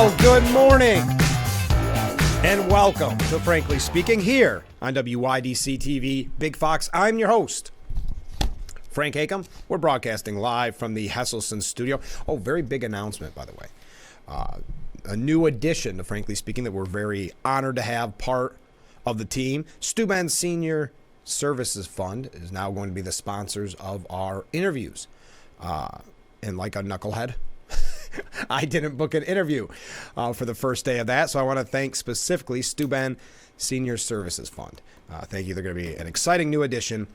Well, good morning and welcome to Frankly Speaking here on WYDC TV Big Fox. I'm your host, Frank Acom. We're broadcasting live from the Hesselson studio. Oh, very big announcement, by the way. A new addition to Frankly Speaking that we're very honored to have part of the team. Steuben Senior Services Fund is now going to be the sponsors of our interviews. And like a knucklehead, I didn't book an interview for the first day of that, so I want to thank specifically Steuben Senior Services Fund. Thank you. They're going to be an exciting new addition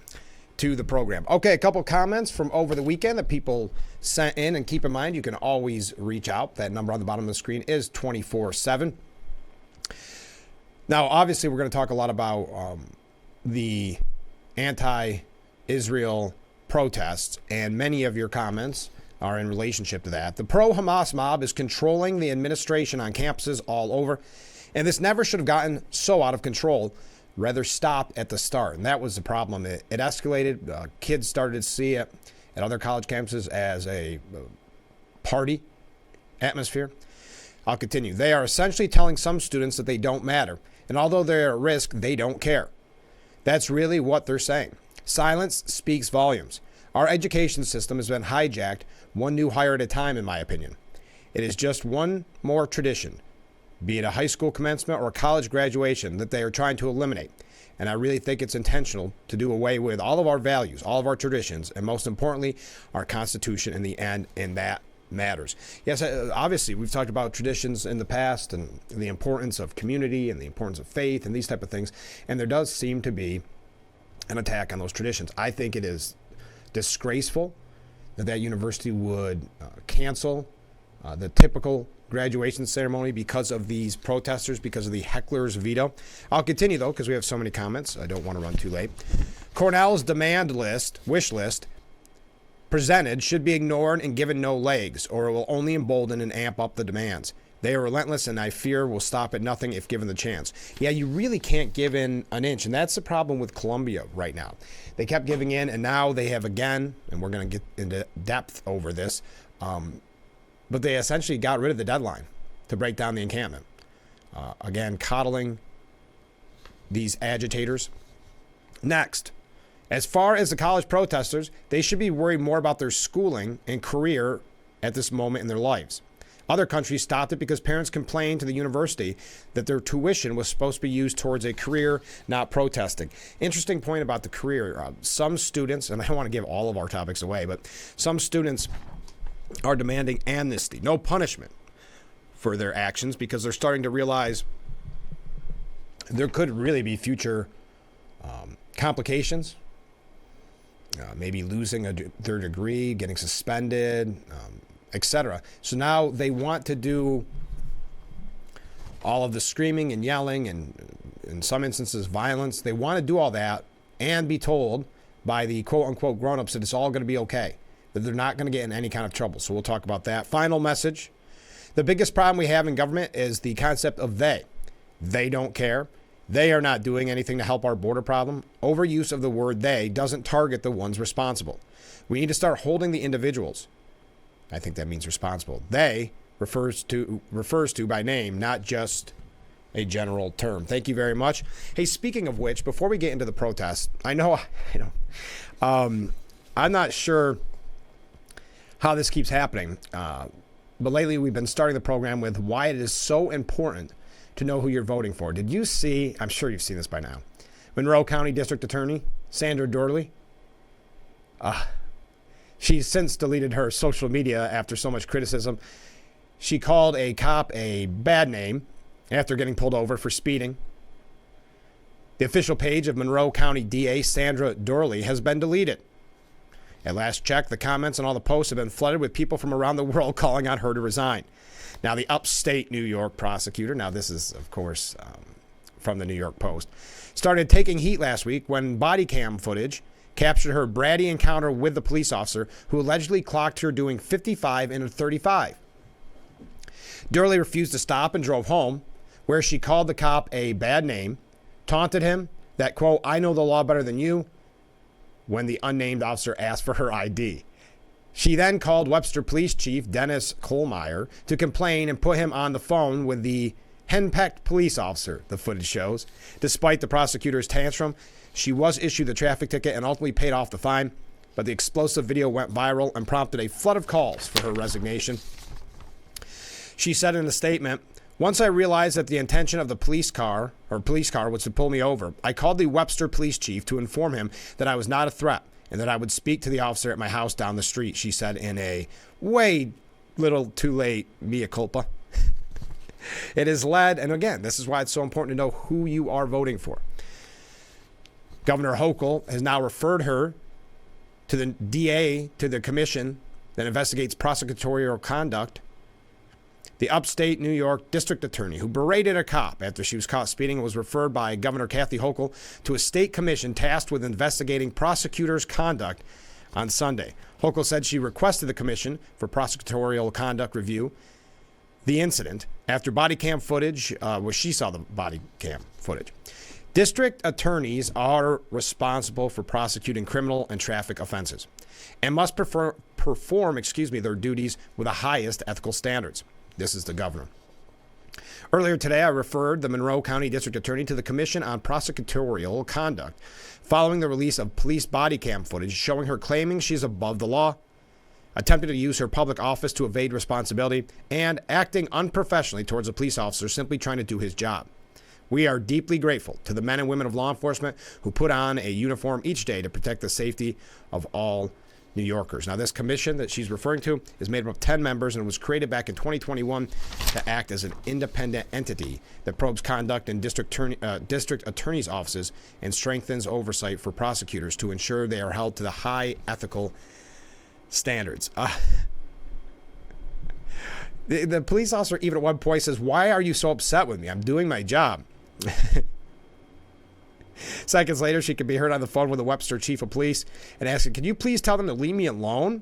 to the program. Okay, a couple comments from over the weekend that people sent in, and keep in mind you can always reach out. That number on the bottom of the screen is 24/7. Now, obviously, we're going to talk a lot about the anti-Israel protests, and many of your comments are in relationship to that. The pro-Hamas mob is controlling the administration on campuses all over, and this never should have gotten so out of control. Rather stopped at the start, and that was the problem. It escalated. Kids started to see it at other college campuses as a party atmosphere. I'll continue. They are essentially telling some students that they don't matter, and although they're at risk, they don't care. That's really what they're saying. Silence speaks volumes. Our education system has been hijacked one new hire at a time, in my opinion. It is just one more tradition, be it a high school commencement or a college graduation, that they are trying to eliminate. And I really think it's intentional to do away with all of our values, all of our traditions, and most importantly, our Constitution in the end, and that matters. Yes, obviously, we've talked about traditions in the past and the importance of community and the importance of faith and these type of things, and there does seem to be an attack on those traditions. I think it is disgraceful that university would cancel the typical graduation ceremony because of these protesters, because of the heckler's veto. I'll continue, though, because we have so many comments. I don't want to run too late. Cornell's demand list, wish list, presented should be ignored and given no legs, or it will only embolden and amp up the demands. They are relentless, and I fear will stop at nothing if given the chance. Yeah, you really can't give in an inch, and that's the problem with Columbia right now. They kept giving in, and now they have again, and we're going to get into depth over this, but they essentially got rid of the deadline to break down the encampment. Again, coddling these agitators. Next, as far as the college protesters, they should be worried more about their schooling and career at this moment in their lives. Other countries stopped it because parents complained to the university that their tuition was supposed to be used towards a career, not protesting. Interesting point about the career. Some students, and I don't want to give all of our topics away, but some students are demanding amnesty, no punishment for their actions, because they're starting to realize there could really be future complications, maybe losing their degree, getting suspended, etc. So now they want to do all of the screaming and yelling and, in some instances, violence. They want to do all that and be told by the quote-unquote grown-ups that it's all going to be okay, that they're not going to get in any kind of trouble. So we'll talk about that. Final message. The biggest problem we have in government is the concept of they. They don't care. They are not doing anything to help our border problem. Overuse of the word they doesn't target the ones responsible. We need to start holding the individuals. I think that means responsible. They refers to by name, not just a general term. Thank you very much. Hey, speaking of which, before we get into the protest, I'm not sure how this keeps happening, but lately we've been starting the program with why it is so important to know who you're voting for. Did you see, I'm sure you've seen this by now, Monroe County District Attorney Sandra Dorley? She's since deleted her social media after so much criticism. She called a cop a bad name after getting pulled over for speeding. The official page of Monroe County DA Sandra Dorley has been deleted. At last check, the comments on all the posts have been flooded with people from around the world calling on her to resign. Now, the upstate New York prosecutor, now this is, of course, from the New York Post, started taking heat last week when body cam footage captured her bratty encounter with the police officer who allegedly clocked her doing 55 in a 35. Durley refused to stop and drove home, where she called the cop a bad name, taunted him that, quote, I know the law better than you, when the unnamed officer asked for her ID. She then called Webster Police Chief Dennis Kohlmeyer to complain and put him on the phone with the henpecked police officer, the footage shows. Despite the prosecutor's tantrum, she was issued a traffic ticket and ultimately paid off the fine, but the explosive video went viral and prompted a flood of calls for her resignation. She said in a statement, "Once I realized that the intention of the police car was to pull me over, I called the Webster police chief to inform him that I was not a threat and that I would speak to the officer at my house down the street," she said in a way little too late mea culpa. It has led, and again, this is why it's so important to know who you are voting for. Governor Hochul has now referred her to the DA, to the commission that investigates prosecutorial conduct. The upstate New York district attorney who berated a cop after she was caught speeding was referred by Governor Kathy Hochul to a state commission tasked with investigating prosecutors' conduct on Sunday. Hochul said she requested the commission for prosecutorial conduct review the incident after body cam footage, she saw the body cam footage. District attorneys are responsible for prosecuting criminal and traffic offenses and must perform their duties with the highest ethical standards. This is the governor. Earlier today, I referred the Monroe County District Attorney to the Commission on Prosecutorial Conduct following the release of police body cam footage showing her claiming she's above the law, attempting to use her public office to evade responsibility, and acting unprofessionally towards a police officer simply trying to do his job. We are deeply grateful to the men and women of law enforcement who put on a uniform each day to protect the safety of all New Yorkers. Now, this commission that she's referring to is made up of 10 members and was created back in 2021 to act as an independent entity that probes conduct in district attorneys' offices and strengthens oversight for prosecutors to ensure they are held to the high ethical standards. The police officer even at one point says, "Why are you so upset with me? I'm doing my job." Seconds later, she could be heard on the phone with the Webster chief of police and asking, "Can you please tell them to leave me alone?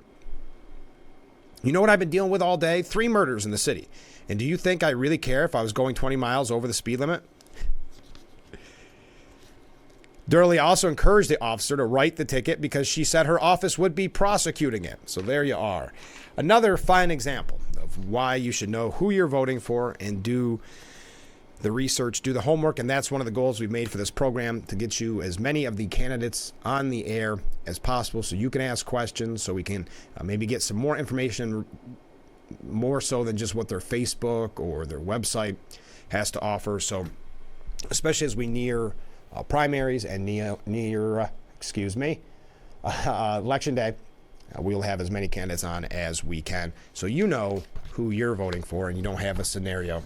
You know what I've been dealing with all day? 3 murders in the city. And do you think I really care if I was going 20 miles over the speed limit?" Durley also encouraged the officer to write the ticket because she said her office would be prosecuting it. So there you are. Another fine example of why you should know who you're voting for and do the research, do the homework, and that's one of the goals we've made for this program, to get you as many of the candidates on the air as possible so you can ask questions, so we can maybe get some more information, more so than just what their Facebook or their website has to offer. So especially as we near primaries and near Election Day, we'll have as many candidates on as we can so you know who you're voting for and you don't have a scenario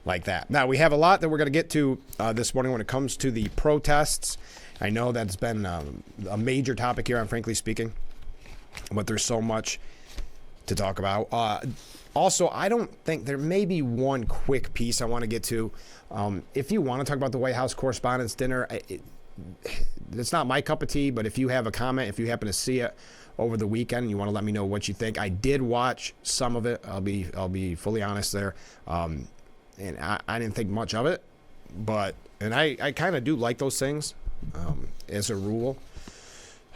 like that. Now, we have a lot that we're going to get to this morning when it comes to the protests. I know that's been a major topic here on Frankly Speaking, but there's so much to talk about. Also, I don't think there may be one quick piece I want to get to. If you want to talk about the White House Correspondents' Dinner, it's not my cup of tea, but if you have a comment, if you happen to see it over the weekend and you want to let me know what you think. I did watch some of it. I'll be fully honest there. And I didn't think much of it, and I kind of do like those things as a rule.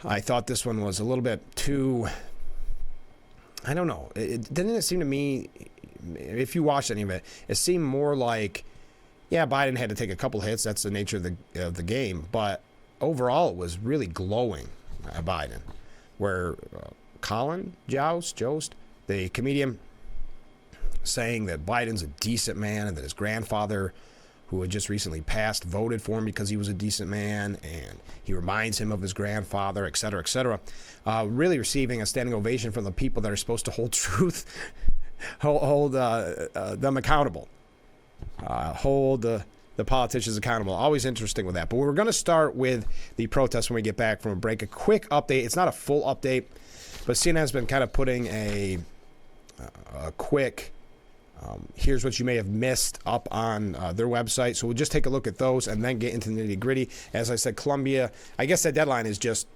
I thought this one was a little bit too, I don't know. Didn't it seem to me, if you watched any of it, it seemed more like, yeah, Biden had to take a couple hits. That's the nature of the game. But overall, it was really glowing at Biden, where Colin Jost, the comedian, saying that Biden's a decent man and that his grandfather, who had just recently passed, voted for him because he was a decent man and he reminds him of his grandfather, et cetera, really receiving a standing ovation from the people that are supposed to hold truth, hold them accountable, hold the politicians accountable. Always interesting with that. But we're going to start with the protests when we get back from a break. A quick update. It's not a full update, but CNN has been kind of putting a quick here's what you may have missed up on their website. So we'll just take a look at those and then get into the nitty gritty. As I said, Columbia, I guess that deadline is just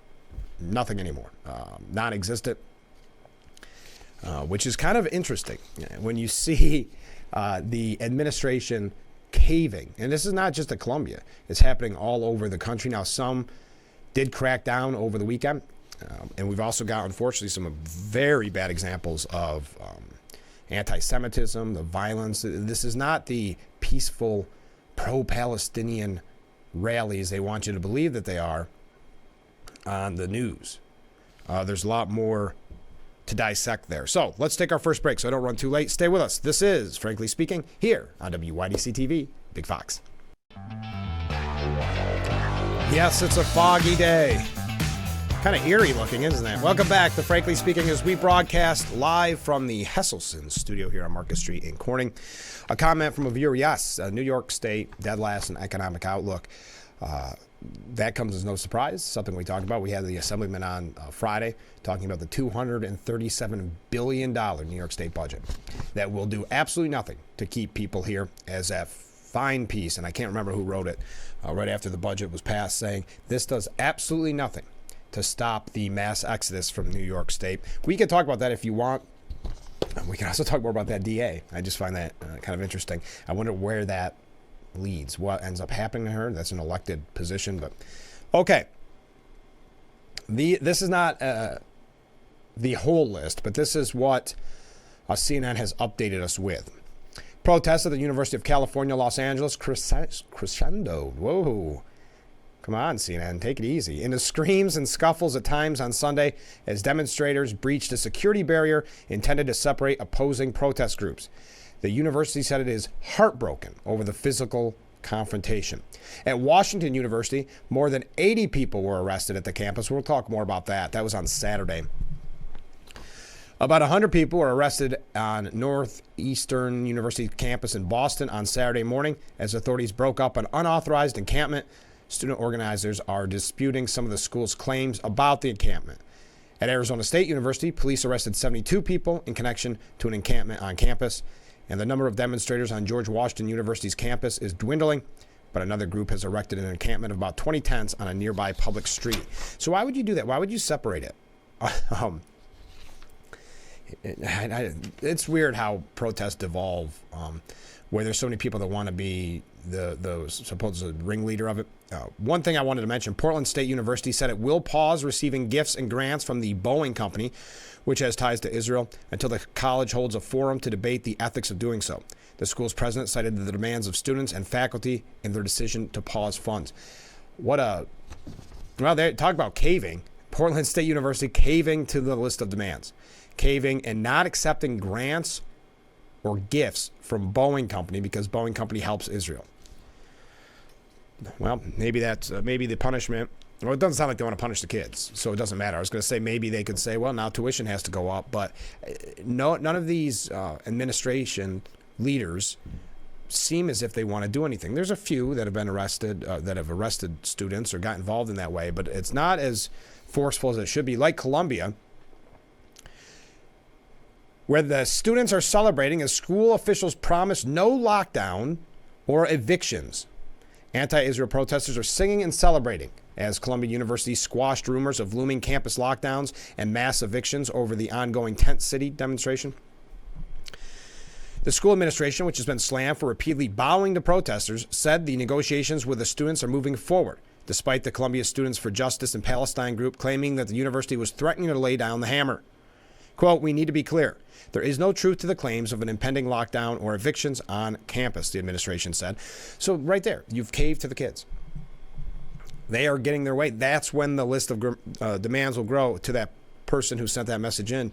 nothing anymore, non-existent, which is kind of interesting when you see the administration caving. And this is not just at Columbia. It's happening all over the country. Now, some did crack down over the weekend. And we've also got, unfortunately, some very bad examples of anti-Semitism, the violence. This is not the peaceful pro-Palestinian rallies they want you to believe that they are on the news. There's a lot more to dissect there. So let's take our first break so I don't run too late. Stay with us. This is Frankly Speaking here on WYDC TV, Big Fox. Yes, it's a foggy day. Kind of eerie looking, isn't it? Welcome back to Frankly Speaking as we broadcast live from the Hesselson studio here on Market Street in Corning. A comment from a viewer, yes, New York State, dead last in economic outlook. That comes as no surprise, something we talked about. We had the Assemblyman on Friday talking about the $237 billion New York State budget that will do absolutely nothing to keep people here as a fine piece. And I can't remember who wrote it right after the budget was passed, saying this does absolutely nothing to stop the mass exodus from New York State. We can talk about that if you want. We can also talk more about that DA. I just find that kind of interesting. I wonder where that leads, what ends up happening to her. That's an elected position, but okay. This is not the whole list, but this is what CNN has updated us with. Protests at the University of California, Los Angeles crescendo. Whoa. Come on, CNN, take it easy. Into screams and scuffles at times on Sunday as demonstrators breached a security barrier intended to separate opposing protest groups. The university said it is heartbroken over the physical confrontation. At Washington University, more than 80 people were arrested at the campus. We'll talk more about that. That was on Saturday. About 100 people were arrested on Northeastern University campus in Boston on Saturday morning as authorities broke up an unauthorized encampment. Student organizers are disputing some of the school's claims about the encampment. At Arizona State University, police arrested 72 people in connection to an encampment on campus. And the number of demonstrators on George Washington University's campus is dwindling, but another group has erected an encampment of about 20 tents on a nearby public street. So why would you do that? Why would you separate it? It's weird how protests evolve, where there's so many people that want to be the supposed ringleader of it. One thing I wanted to mention, Portland State University said it will pause receiving gifts and grants from the Boeing company, which has ties to Israel, until the college holds a forum to debate the ethics of doing so. The school's president cited the demands of students and faculty in their decision to pause funds. Well, they talk about caving. Portland State University caving to the list of demands. Caving and not accepting grants or gifts from Boeing Company because Boeing Company helps Israel. Well, maybe that's maybe the punishment. Well, it doesn't sound like they want to punish the kids, so it doesn't matter. I was going to say maybe they could say, well, now tuition has to go up, but none of these administration leaders seem as if they want to do anything. There's a few that have been arrested, that have arrested students or got involved in that way, but it's not as forceful as it should be. Like Columbia, where the students are celebrating as school officials promise no lockdown or evictions. Anti-Israel protesters are singing and celebrating as Columbia University squashed rumors of looming campus lockdowns and mass evictions over the ongoing Tent City demonstration. The school administration, which has been slammed for repeatedly bowing to protesters, said the negotiations with the students are moving forward, despite the Columbia Students for Justice in Palestine group claiming that the university was threatening to lay down the hammer. Quote, "We need to be clear. There is no truth to the claims of an impending lockdown or evictions on campus," the administration said. So right there, you've caved to the kids. They are getting their way. That's when the list of demands will grow to that person who sent that message in.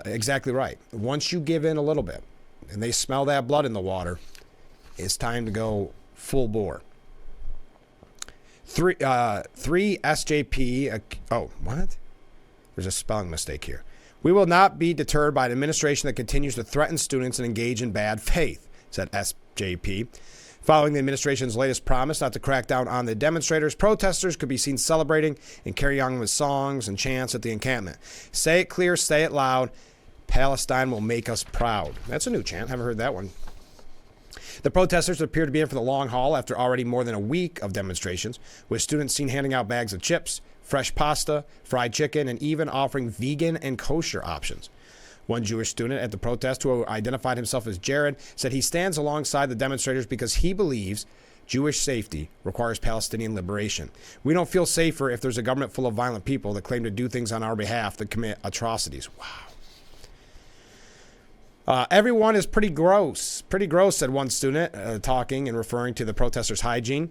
Exactly right. Once you give in a little bit and they smell that blood in the water, it's time to go full bore. Three SJP. What? There's a spelling mistake here. "We will not be deterred by an administration that continues to threaten students and engage in bad faith," said SJP. Following the administration's latest promise not to crack down on the demonstrators, protesters could be seen celebrating and carrying on with songs and chants at the encampment. "Say it clear, say it loud. Palestine will make us proud." That's a new chant. Haven't heard that one. The protesters appear to be in for the long haul after already more than a week of demonstrations, with students seen handing out bags of chips, fresh pasta, fried chicken, and even offering vegan and kosher options. One Jewish student at the protest, who identified himself as Jared, said he stands alongside the demonstrators because he believes Jewish safety requires Palestinian liberation. We don't feel safer if there's a government full of violent people that claim to do things on our behalf that commit atrocities. Wow. Everyone is pretty gross. Pretty gross, said one student, talking and referring to the protesters' hygiene.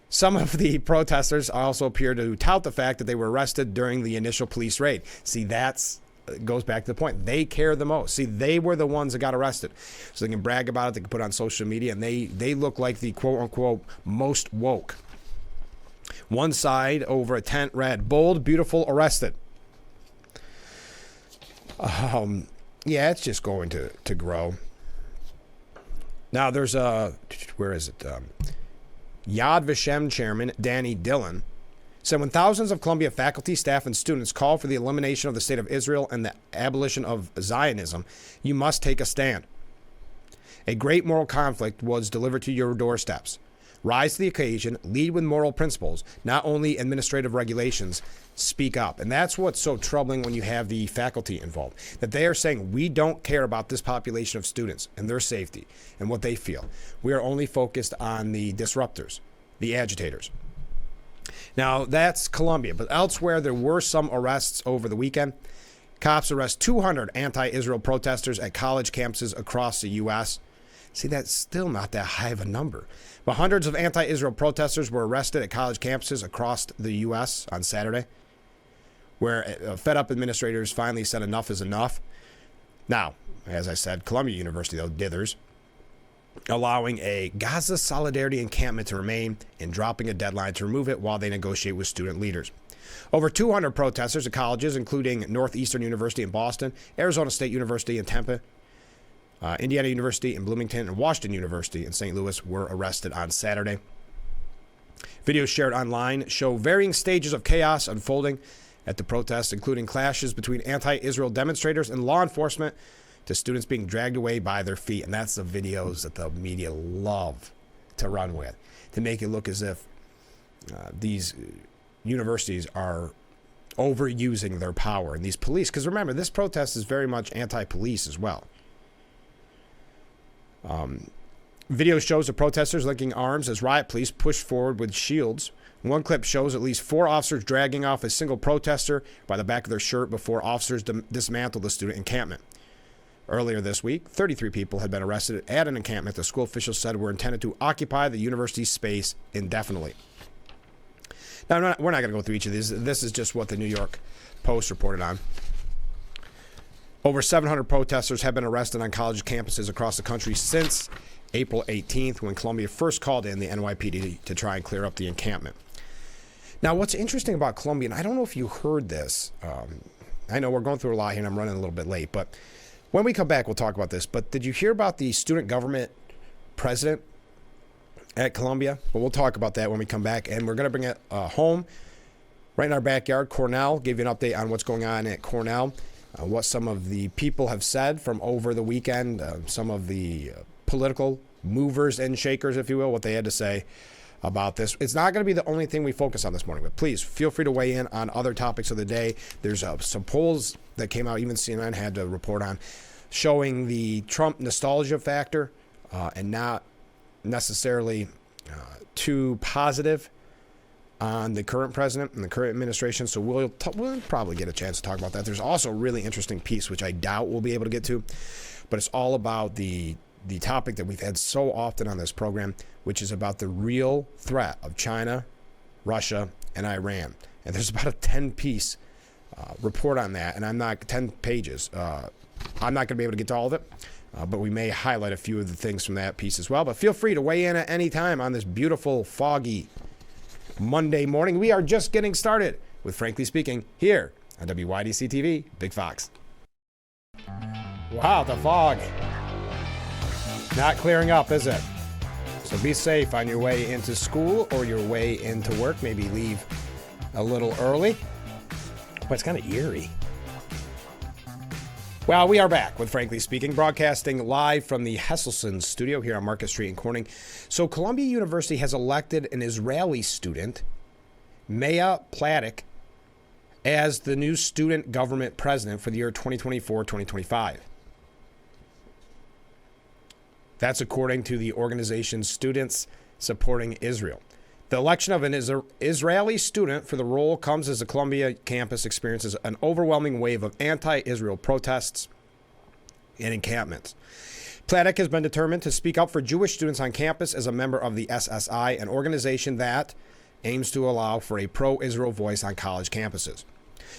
Some of the protesters also appear to tout the fact that they were arrested during the initial police raid. See, that's goes back to the point. They care the most. See, they were the ones that got arrested. So they can brag about it. They can put it on social media, and they look like the quote-unquote most woke. One side over a tent read, "Bold, beautiful, arrested." Yeah, it's just going to grow. Now, there's where is it? Yad Vashem chairman Danny Dillon said when thousands of Columbia faculty, staff, and students call for the elimination of the state of Israel and the abolition of Zionism, you must take a stand. A great moral conflict was delivered to your doorsteps. Rise to the occasion, lead with moral principles, not only administrative regulations. Speak up. And that's what's so troubling when you have the faculty involved, that they are saying we don't care about this population of students and their safety and what they feel. We are only focused on the disruptors, the agitators. Now, that's Columbia, but elsewhere there were some arrests over the weekend. Cops arrest 200 anti-Israel protesters at college campuses across the U.S. See, that's still not that high of a number. But hundreds of anti-Israel protesters were arrested at college campuses across the U.S. on Saturday, where fed-up administrators finally said enough is enough. Now, as I said, Columbia University, though, dithers, allowing a Gaza solidarity encampment to remain and dropping a deadline to remove it while they negotiate with student leaders. Over 200 protesters at colleges, including Northeastern University in Boston, Arizona State University in Tempe, Indiana University in Bloomington, and Washington University in St. Louis were arrested on Saturday. Videos shared online show varying stages of chaos unfolding at the protests, including clashes between anti-Israel demonstrators and law enforcement, to students being dragged away by their feet. And that's the videos that the media love to run with, to make it look as if these universities are overusing their power, and these police, because remember, this protest is very much anti-police as well. Video shows the protesters linking arms as riot police push forward with shields. One clip shows at least 4 officers dragging off a single protester by the back of their shirt before officers dismantled the student encampment. Earlier this week, 33 people had been arrested at an encampment the school officials said were intended to occupy the university's space indefinitely. Now, we're not going to go through each of these. This is just what the New York Post reported on. Over 700 protesters have been arrested on college campuses across the country since April 18th, when Columbia first called in the NYPD to try and clear up the encampment. Now, what's interesting about Columbia, and I don't know if you heard this, I know we're going through a lot here and I'm running a little bit late, but when we come back, we'll talk about this. But did you hear about the student government president at Columbia? Well, we'll talk about that when we come back, and we're going to bring it home right in our backyard. Cornell, give you an update on what's going on at Cornell, what some of the people have said from over the weekend, some of the political movers and shakers, if you will, what they had to say about this. It's not going to be the only thing we focus on this morning, but please feel free to weigh in on other topics of the day. There's some polls that came out, even CNN had to report on, showing the Trump nostalgia factor and not necessarily too positive on the current president and the current administration. So we'll probably get a chance to talk about that. There's also a really interesting piece, which I doubt we'll be able to get to, but it's all about the topic that we've had so often on this program, which is about the real threat of China, Russia, and Iran. And there's about a 10-piece report on that, and 10 pages. I'm not going to be able to get to all of it, but we may highlight a few of the things from that piece as well. But feel free to weigh in at any time on this beautiful, foggy Monday morning. We are just getting started with Frankly Speaking here on WYDC TV, Big Fox. Wow, the fog. Not clearing up, is it? So be safe on your way into school or your way into work. Maybe leave a little early. But it's kind of eerie. Well, we are back with Frankly Speaking, broadcasting live from the Hesselson studio here on Market Street in Corning. So Columbia University has elected an Israeli student, Maya Platik, as the new student government president for the year 2024-2025. That's according to the organization Students supporting Israel. The election of an Israeli student for the role comes as the Columbia campus experiences an overwhelming wave of anti-Israel protests and encampments. Platek has been determined to speak up for Jewish students on campus as a member of the SSI, an organization that aims to allow for a pro-Israel voice on college campuses.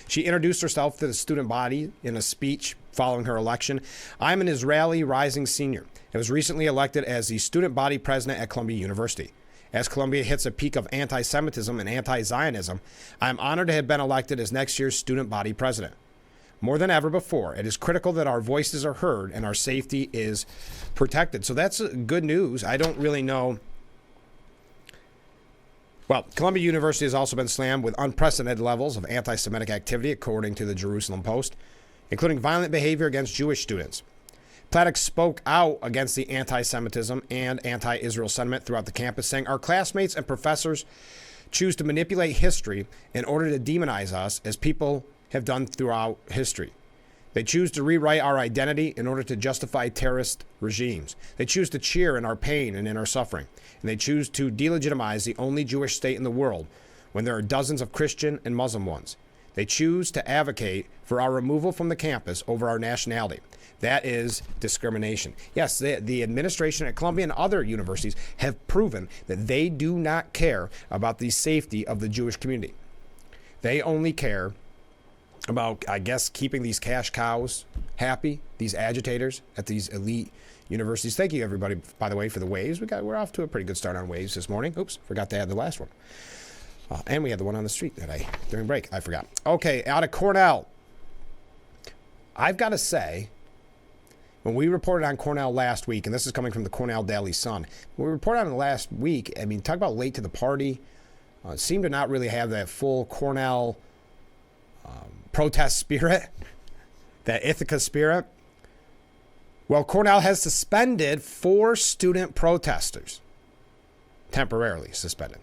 She introduced herself to the student body in a speech following her election. I'm an Israeli rising senior and was recently elected as the student body president at Columbia University. As Columbia hits a peak of anti-Semitism and anti-Zionism, I am honored to have been elected as next year's student body president. More than ever before, it is critical that our voices are heard and our safety is protected. So that's good news. I don't really know. Well, Columbia University has also been slammed with unprecedented levels of anti-Semitic activity, according to the Jerusalem Post, including violent behavior against Jewish students. Platek spoke out against the anti-Semitism and anti-Israel sentiment throughout the campus, saying, our classmates and professors choose to manipulate history in order to demonize us as people have done throughout history. They choose to rewrite our identity in order to justify terrorist regimes. They choose to cheer in our pain and in our suffering. And they choose to delegitimize the only Jewish state in the world when there are dozens of Christian and Muslim ones. They choose to advocate for our removal from the campus over our nationality. That is discrimination. Yes, the administration at Columbia and other universities have proven that they do not care about the safety of the Jewish community. They only care about, I guess, keeping these cash cows happy, these agitators at these elite universities. Thank you, everybody, by the way, for the waves. We're off to a pretty good start on waves this morning. Oops, forgot to add the last one. And we had the one on the street during break. I forgot. Okay, out of Cornell. I've got to say, when we reported on Cornell last week, and this is coming from the Cornell Daily Sun, when we reported on it last week, I mean, talk about late to the party. Seemed to not really have that full Cornell protest spirit, that Ithaca spirit. Well, Cornell has suspended 4 student protesters, temporarily suspended.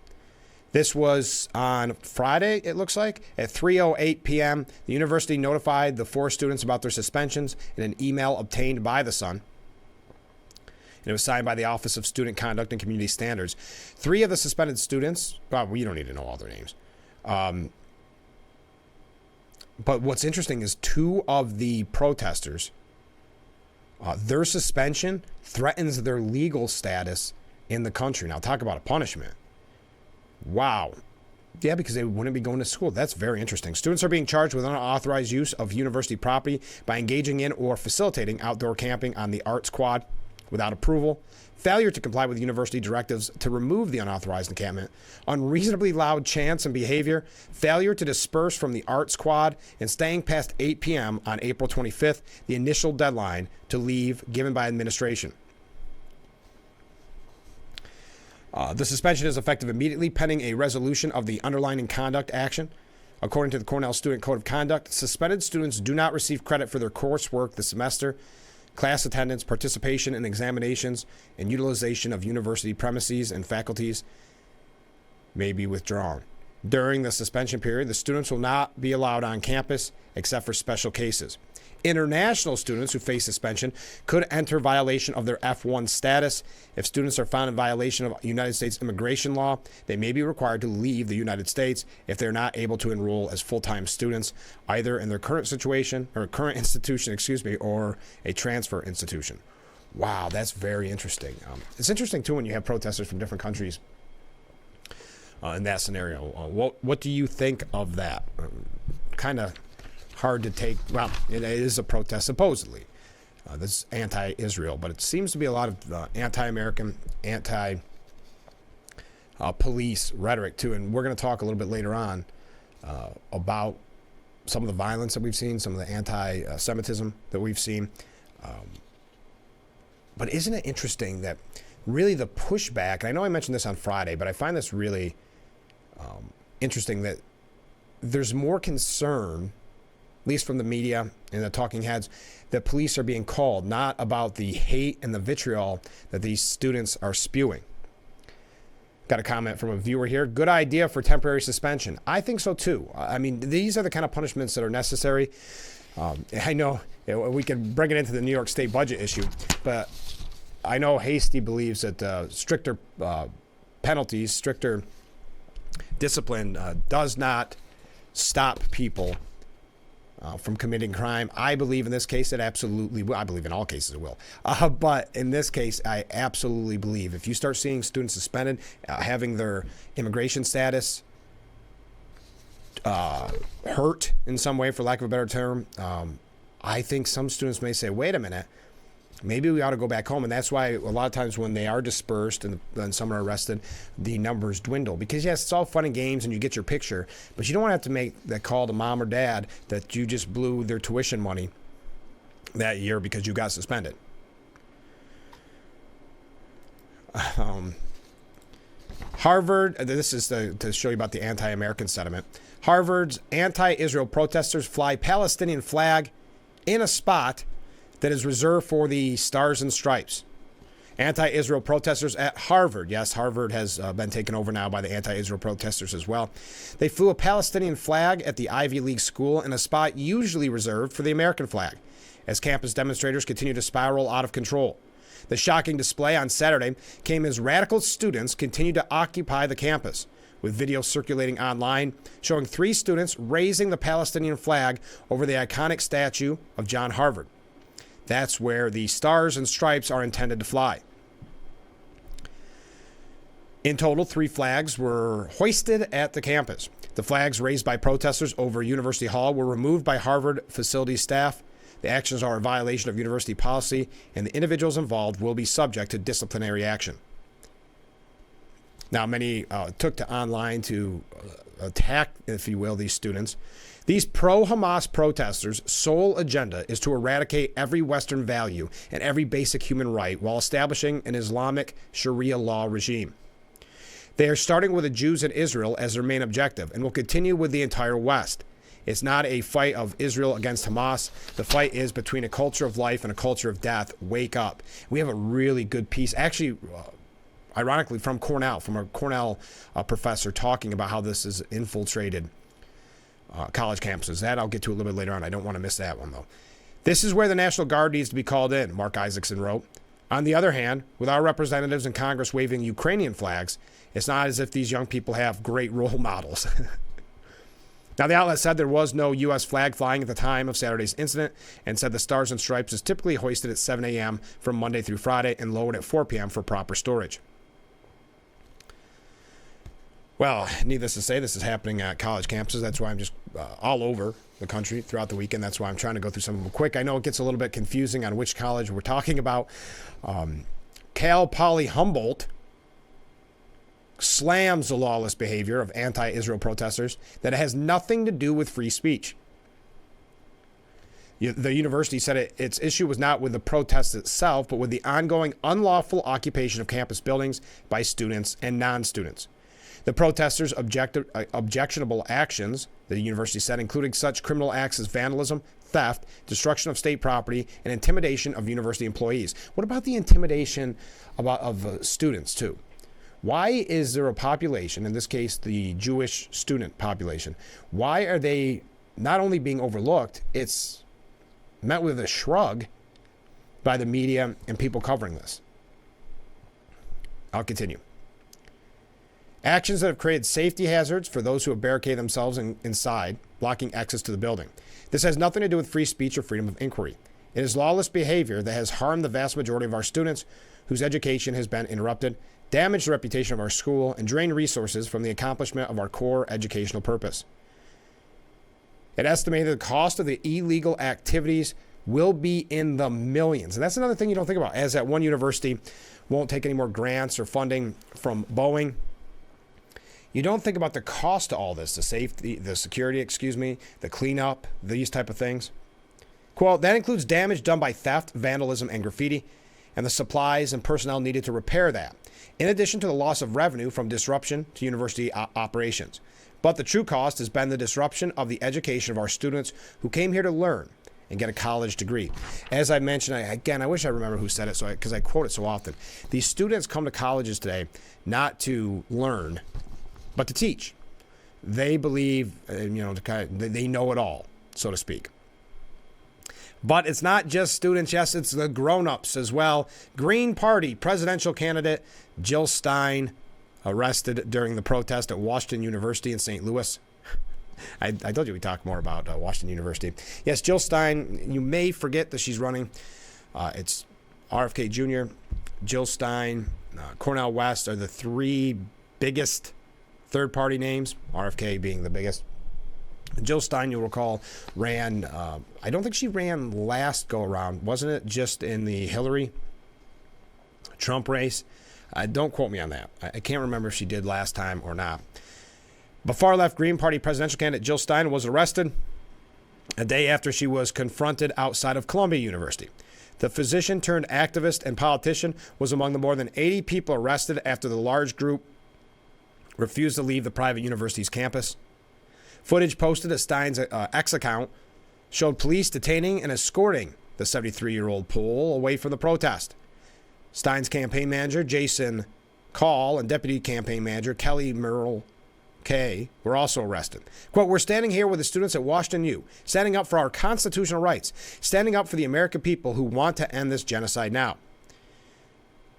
This was on Friday, it looks like, at 3:08 p.m. The university notified the 4 students about their suspensions in an email obtained by the Sun. And it was signed by the Office of Student Conduct and Community Standards. 3 of the suspended students, well, you don't need to know all their names. But what's interesting is 2 of the protesters, their suspension threatens their legal status in the country. Now, talk about a punishment. Wow. Yeah, because they wouldn't be going to school. That's very interesting. Students are being charged with unauthorized use of university property by engaging in or facilitating outdoor camping on the Arts Quad without approval, failure to comply with university directives to remove the unauthorized encampment, unreasonably loud chants and behavior, failure to disperse from the Arts Quad, and staying past 8 p.m. on April 25th, the initial deadline to leave given by administration. The suspension is effective immediately pending a resolution of the underlying conduct action. According to the Cornell Student Code of Conduct, suspended students do not receive credit for their coursework this semester. Class attendance, participation in examinations, and utilization of university premises and faculties may be withdrawn. During the suspension period, the students will not be allowed on campus except for special cases. International students who face suspension could enter violation of their F1 status. If students are found in violation of United States immigration law, they may be required to leave the United States if they're not able to enroll as full-time students, either in their current situation or current institution, or a transfer institution. Wow, that's very interesting. It's interesting, too, when you have protesters from different countries in that scenario. What do you think of that? Kind of hard to take. Well, it is a protest, supposedly. This is anti-Israel, but it seems to be a lot of anti-American, anti-police rhetoric, too. And we're going to talk a little bit later on about some of the violence that we've seen, some of the anti-Semitism that we've seen. But isn't it interesting that really the pushback, and I know I mentioned this on Friday, but I find this really interesting that there's more concern, at least from the media and the talking heads, that police are being called, not about the hate and the vitriol that these students are spewing. Got a comment from a viewer here. Good idea for temporary suspension. I think so too. I mean, these are the kind of punishments that are necessary. I know we could bring it into the New York State budget issue, but I know Hasty believes that stricter penalties, stricter discipline does not stop people from committing crime. I believe in this case it absolutely will. I believe in all cases it will. But in this case, I absolutely believe if you start seeing students suspended, having their immigration status hurt in some way, for lack of a better term, I think some students may say, wait a minute, maybe we ought to go back home. And that's why a lot of times when they are dispersed and some are arrested, the numbers dwindle. Because, yes, it's all fun and games and you get your picture, but you don't want to have to make that call to mom or dad that you just blew their tuition money that year because you got suspended. Harvard, this is to show you about the anti-American sentiment. Harvard's anti-Israel protesters fly Palestinian flag in a spot that is reserved for the Stars and Stripes. Anti-Israel protesters at Harvard. Yes, Harvard has been taken over now by the anti-Israel protesters as well. They flew a Palestinian flag at the Ivy League school in a spot usually reserved for the American flag, as campus demonstrators continue to spiral out of control. The shocking display on Saturday came as radical students continued to occupy the campus, with video circulating online showing 3 students raising the Palestinian flag over the iconic statue of John Harvard. That's where the Stars and Stripes are intended to fly. In total, 3 flags were hoisted at the campus. The flags raised by protesters over University Hall were removed by Harvard facility staff. The actions are a violation of university policy, and the individuals involved will be subject to disciplinary action. Now, many took to online to attack, if you will, these students. These pro-Hamas protesters' sole agenda is to eradicate every Western value and every basic human right while establishing an Islamic Sharia law regime. They are starting with the Jews in Israel as their main objective and will continue with the entire West. It's not a fight of Israel against Hamas. The fight is between a culture of life and a culture of death. Wake up. We have a really good piece, actually, ironically, from a Cornell professor talking about how this has infiltrated college campuses. That I'll get to a little bit later on. I don't want to miss that one, though. This is where the National Guard needs to be called in, Mark Isaacson wrote. On the other hand, with our representatives in Congress waving Ukrainian flags, it's not as if these young people have great role models. Now, the outlet said there was no U.S. flag flying at the time of Saturday's incident and said the Stars and Stripes is typically hoisted at 7 a.m. from Monday through Friday and lowered at 4 p.m. for proper storage. Well, needless to say, this is happening at college campuses. That's why I'm just all over the country throughout the weekend. That's why I'm trying to go through some of them quick. I know it gets a little bit confusing on which college we're talking about. Cal Poly Humboldt slams the lawless behavior of anti-Israel protesters that it has nothing to do with free speech. The university said its issue was not with the protests itself, but with the ongoing unlawful occupation of campus buildings by students and non-students. The protesters' objectionable actions, the university said, including such criminal acts as vandalism, theft, destruction of state property, and intimidation of university employees. What about the intimidation of students, too? Why is there a population, in this case the Jewish student population, why are they not only being overlooked, it's met with a shrug by the media and people covering this? I'll continue. Actions that have created safety hazards for those who have barricaded themselves inside, blocking access to the building. This has nothing to do with free speech or freedom of inquiry. It is lawless behavior that has harmed the vast majority of our students whose education has been interrupted, damaged the reputation of our school, and drained resources from the accomplishment of our core educational purpose. It estimated the cost of the illegal activities will be in the millions. And that's another thing you don't think about, as that one university won't take any more grants or funding from Boeing. You don't think about the cost to all this, the safety, the security, the cleanup, these type of things. Quote, that includes damage done by theft, vandalism, and graffiti, and the supplies and personnel needed to repair that, in addition to the loss of revenue from disruption to university operations. But the true cost has been the disruption of the education of our students who came here to learn and get a college degree. As I mentioned, I wish I remember who said it, because I quote it so often. These students come to colleges today not to learn, but to teach. They believe, they know it all, so to speak. But it's not just students. Yes, it's the grown-ups as well. Green Party presidential candidate Jill Stein arrested during the protest at Washington University in St. Louis. I told you we'd talk more about Washington University. Yes, Jill Stein, you may forget that she's running. It's RFK Jr., Jill Stein, Cornel West are the three biggest third-party names, RFK being the biggest. Jill Stein, you'll recall, ran, I don't think she ran last go-around. Wasn't it just in the Hillary-Trump race? Don't quote me on that. I can't remember if she did last time or not. But far-left Green Party presidential candidate Jill Stein was arrested a day after she was confronted outside of Columbia University. The physician-turned-activist and politician was among the more than 80 people arrested after the large group refused to leave the private university's campus. Footage posted to Stein's X account showed police detaining and escorting the 73-year-old Pole away from the protest. Stein's campaign manager, Jason Call, and deputy campaign manager, Kelly Merle Kay, were also arrested. Quote, "We're standing here with the students at Washington U, standing up for our constitutional rights, standing up for the American people who want to end this genocide now."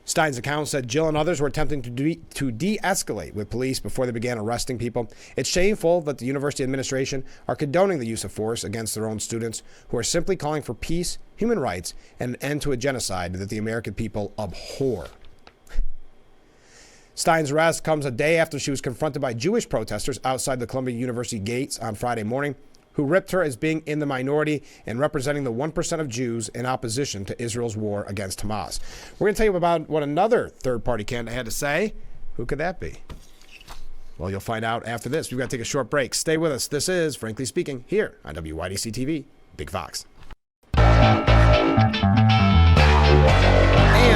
Stein's account said Jill and others were attempting to de-escalate with police before they began arresting people. "It's shameful that the university administration are condoning the use of force against their own students who are simply calling for peace, human rights, and an end to a genocide that the American people abhor." Stein's arrest comes a day after she was confronted by Jewish protesters outside the Columbia University gates on Friday morning, who ripped her as being in the minority and representing the 1% of Jews in opposition to Israel's war against Hamas. We're going to tell you about what another third-party candidate had to say. Who could that be? Well, you'll find out after this. We've got to take a short break. Stay with us. This is Frankly Speaking here on WYDC TV, Big Fox. And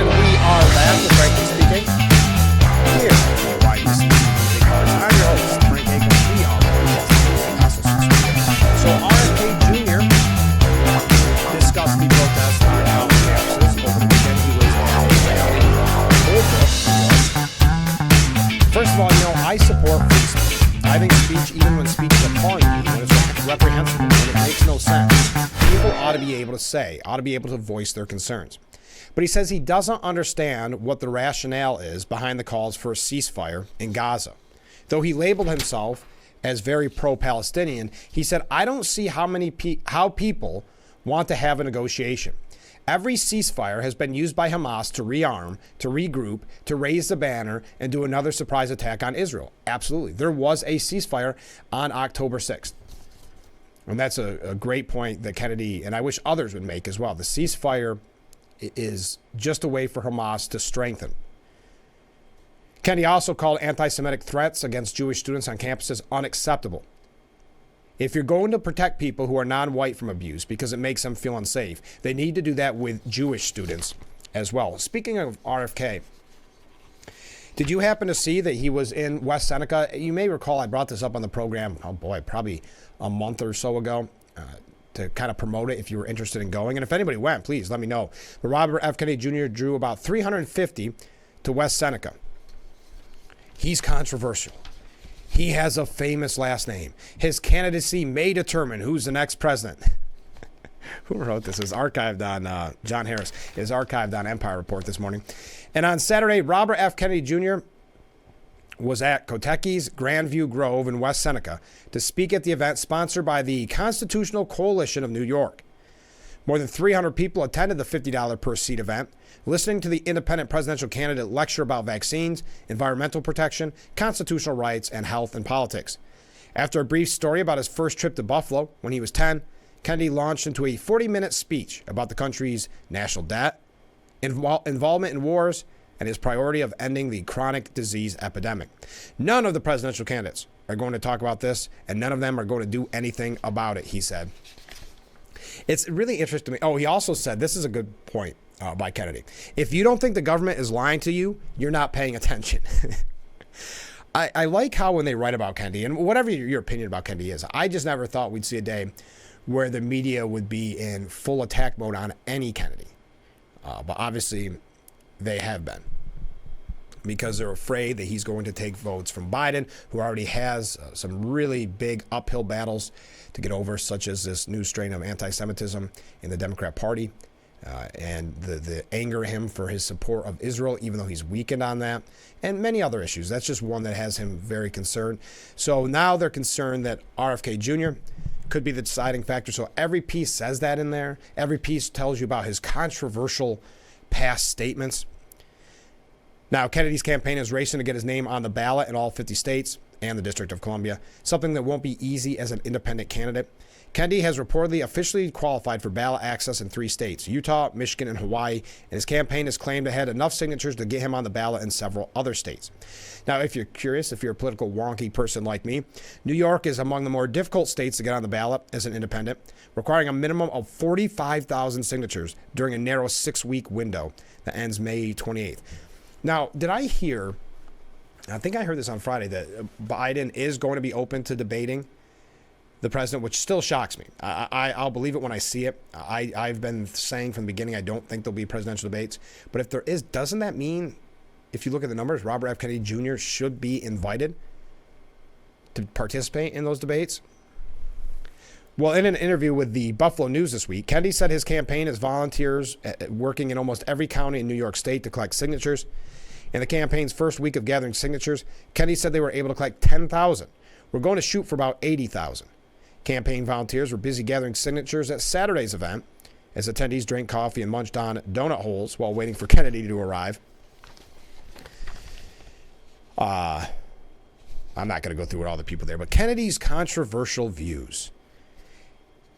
we are back with Frankly Speaking here on WYDC TV, Big Fox. I'm your host, Frank Hagan. We are so RFK Jr. discussed the protest on college campuses over the weekend. He was at a rally in Oldbrook. First of all, I support free speech. I think speech, even when speech is appalling to me, when it's reprehensible, when it makes no sense, people ought to be able to say, ought to be able to voice their concerns. But he says he doesn't understand what the rationale is behind the calls for a ceasefire in Gaza. Though he labeled himself as very pro-Palestinian, he said, "I don't see how people want to have a negotiation. Every ceasefire has been used by Hamas to rearm, to regroup, to raise the banner, and do another surprise attack on Israel." Absolutely. There was a ceasefire on October 6th. And that's a great point that Kennedy, and I wish others would make as well. The ceasefire is just a way for Hamas to strengthen. Kennedy also called anti-Semitic threats against Jewish students on campuses unacceptable. If you're going to protect people who are non-white from abuse because it makes them feel unsafe, they need to do that with Jewish students as well. Speaking of RFK, did you happen to see that he was in West Seneca? You may recall I brought this up on the program, probably a month or so ago, to kind of promote it if you were interested in going. And if anybody went, please let me know. But Robert F. Kennedy Jr. drew about 350 to West Seneca. He's controversial. He has a famous last name. His candidacy may determine who's the next president. Who wrote this? It's archived on John Harris. It's archived on Empire Report this morning. And on Saturday, Robert F. Kennedy Jr. was at Koteki's Grandview Grove in West Seneca to speak at the event sponsored by the Constitutional Coalition of New York. More than 300 people attended the $50 per seat event, listening to the independent presidential candidate lecture about vaccines, environmental protection, constitutional rights, and health and politics. After a brief story about his first trip to Buffalo when he was 10, Kennedy launched into a 40-minute speech about the country's national debt, involvement in wars, and his priority of ending the chronic disease epidemic. None of the presidential candidates are going to talk about this, and none of them are going to do anything about it, he said. It's really interesting to me. Oh, he also said, this is a good point by Kennedy. If you don't think the government is lying to you, you're not paying attention. I like how when they write about Kennedy, and whatever your opinion about Kennedy is, I just never thought we'd see a day where the media would be in full attack mode on any Kennedy. But obviously, they have been, because they're afraid that he's going to take votes from Biden, who already has some really big uphill battles to get over, such as this new strain of anti-Semitism in the Democrat Party. and the anger at him for his support of Israel, even though he's weakened on that, and many other issues. That's just one that has him very concerned. So now they're concerned that RFK Jr. could be the deciding factor. So every piece says that in there. Every piece tells you about his controversial past statements. Now, Kennedy's campaign is racing to get his name on the ballot in all 50 states and the District of Columbia, something that won't be easy as an independent candidate. Kennedy has reportedly officially qualified for ballot access in 3 states, Utah, Michigan, and Hawaii, and his campaign has claimed it had enough signatures to get him on the ballot in several other states. Now, if you're curious, if you're a political wonky person like me, New York is among the more difficult states to get on the ballot as an independent, requiring a minimum of 45,000 signatures during a narrow 6-week window that ends May 28th. Now, did I hear, I think I heard this on Friday, that Biden is going to be open to debating the president, which still shocks me. I'll believe it when I see it. I've been saying from the beginning I don't think there'll be presidential debates. But if there is, doesn't that mean, if you look at the numbers, Robert F. Kennedy Jr. should be invited to participate in those debates? Well, in an interview with the Buffalo News this week, Kennedy said his campaign has volunteers working in almost every county in New York State to collect signatures. In the campaign's first week of gathering signatures, Kennedy said they were able to collect 10,000. We're going to shoot for about 80,000. Campaign volunteers were busy gathering signatures at Saturday's event as attendees drank coffee and munched on donut holes while waiting for Kennedy to arrive. I'm not going to go through what all the people there, but Kennedy's controversial views.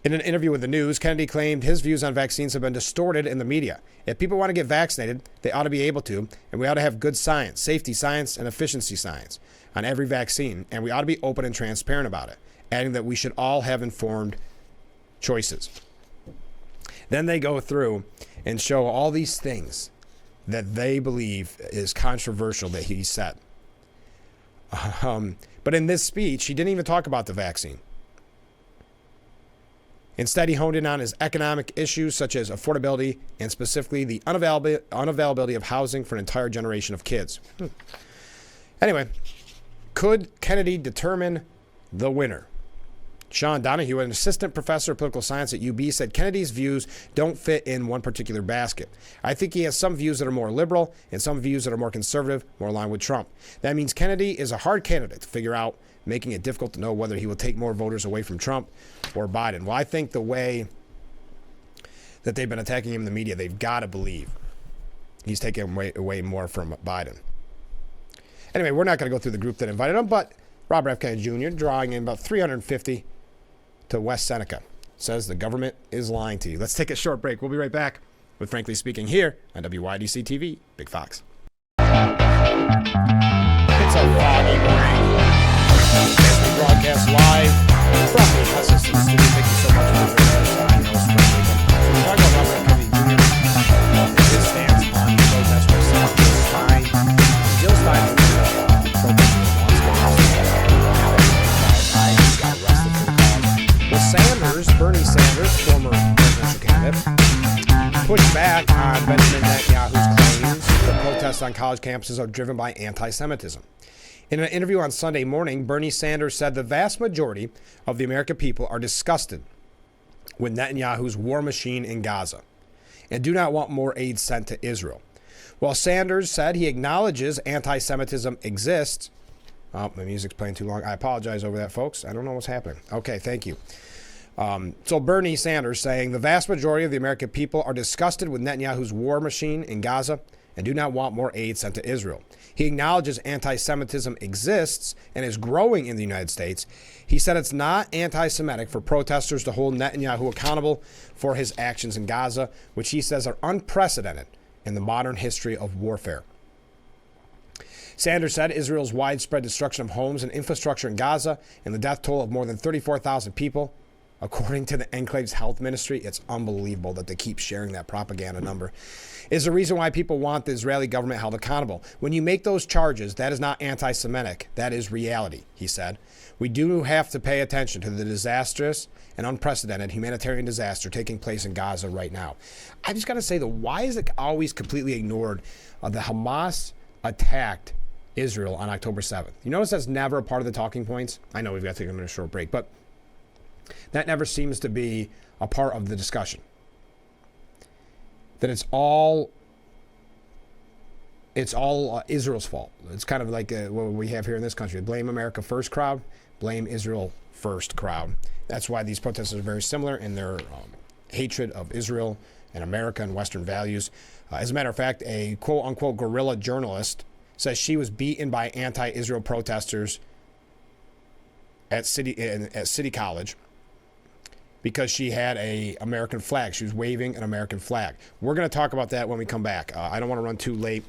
In an interview with the News, Kennedy claimed his views on vaccines have been distorted in the media. If people want to get vaccinated, they ought to be able to, and we ought to have good science, safety science, and efficiency science on every vaccine, and we ought to be open and transparent about it, adding that we should all have informed choices. Then they go through and show all these things that they believe is controversial that he said. But in this speech, he didn't even talk about the vaccine. Instead, he honed in on his economic issues such as affordability and specifically the unavailability of housing for an entire generation of kids. Anyway, could Kennedy determine the winner? Sean Donahue, an assistant professor of political science at UB, said Kennedy's views don't fit in one particular basket. I think he has some views that are more liberal and some views that are more conservative, more aligned with Trump. That means Kennedy is a hard candidate to figure out, making it difficult to know whether he will take more voters away from Trump or Biden. Well, I think the way that they've been attacking him in the media, they've got to believe he's taking away more from Biden. Anyway, we're not going to go through the group that invited him, but Robert F. Kennedy Jr. drawing in about 350 to West Seneca says the government is lying to you. Let's take a short break. We'll be right back with Frankly Speaking here on WYDC TV, Big Fox. It's a foggy morning. As we broadcast live from the Texas Studio. Thank you so much for joining us. I'm your host, Frank Lincoln. We're talking about Robert F. Kennedy Jr. and his stance on the protest for South Palestine. Jill Stein protesting once got arrested for the cause. Well, Sanders, Bernie Sanders, former presidential candidate, pushed back on Benjamin Netanyahu's claims that protests on college campuses are driven by anti-Semitism. In an interview on Sunday morning, Bernie Sanders said the vast majority of the American people are disgusted with Netanyahu's war machine in Gaza and do not want more aid sent to Israel. While Sanders said he acknowledges anti-Semitism exists. Oh, my music's playing too long. I apologize over that, folks. I don't know what's happening. Okay, thank you. So Bernie Sanders saying the vast majority of the American people are disgusted with Netanyahu's war machine in Gaza and do not want more aid sent to Israel. He acknowledges anti-Semitism exists and is growing in the United States. He said it's not anti-Semitic for protesters to hold Netanyahu accountable for his actions in Gaza, which he says are unprecedented in the modern history of warfare. Sanders said Israel's widespread destruction of homes and infrastructure in Gaza and the death toll of more than 34,000 people, according to the Enclave's health ministry, it's unbelievable that they keep sharing that propaganda number, is the reason why people want the Israeli government held accountable. When you make those charges, that is not anti-Semitic. That is reality, he said. We do have to pay attention to the disastrous and unprecedented humanitarian disaster taking place in Gaza right now. I just got to say, though, why is it always completely ignored that Hamas attacked Israel on October 7th? You notice that's never a part of the talking points? I know we've got to take them in a short break, but that never seems to be a part of the discussion. that it's all Israel's fault. It's kind of like what we have here in this country. Blame America first crowd, blame Israel first crowd. That's why these protesters are very similar in their hatred of Israel and America and Western values. As a matter of fact, a quote-unquote guerrilla journalist says she was beaten by anti-Israel protesters at City College because she had an American flag. She was waving an American flag. We're going to talk about that when we come back. I don't want to run too late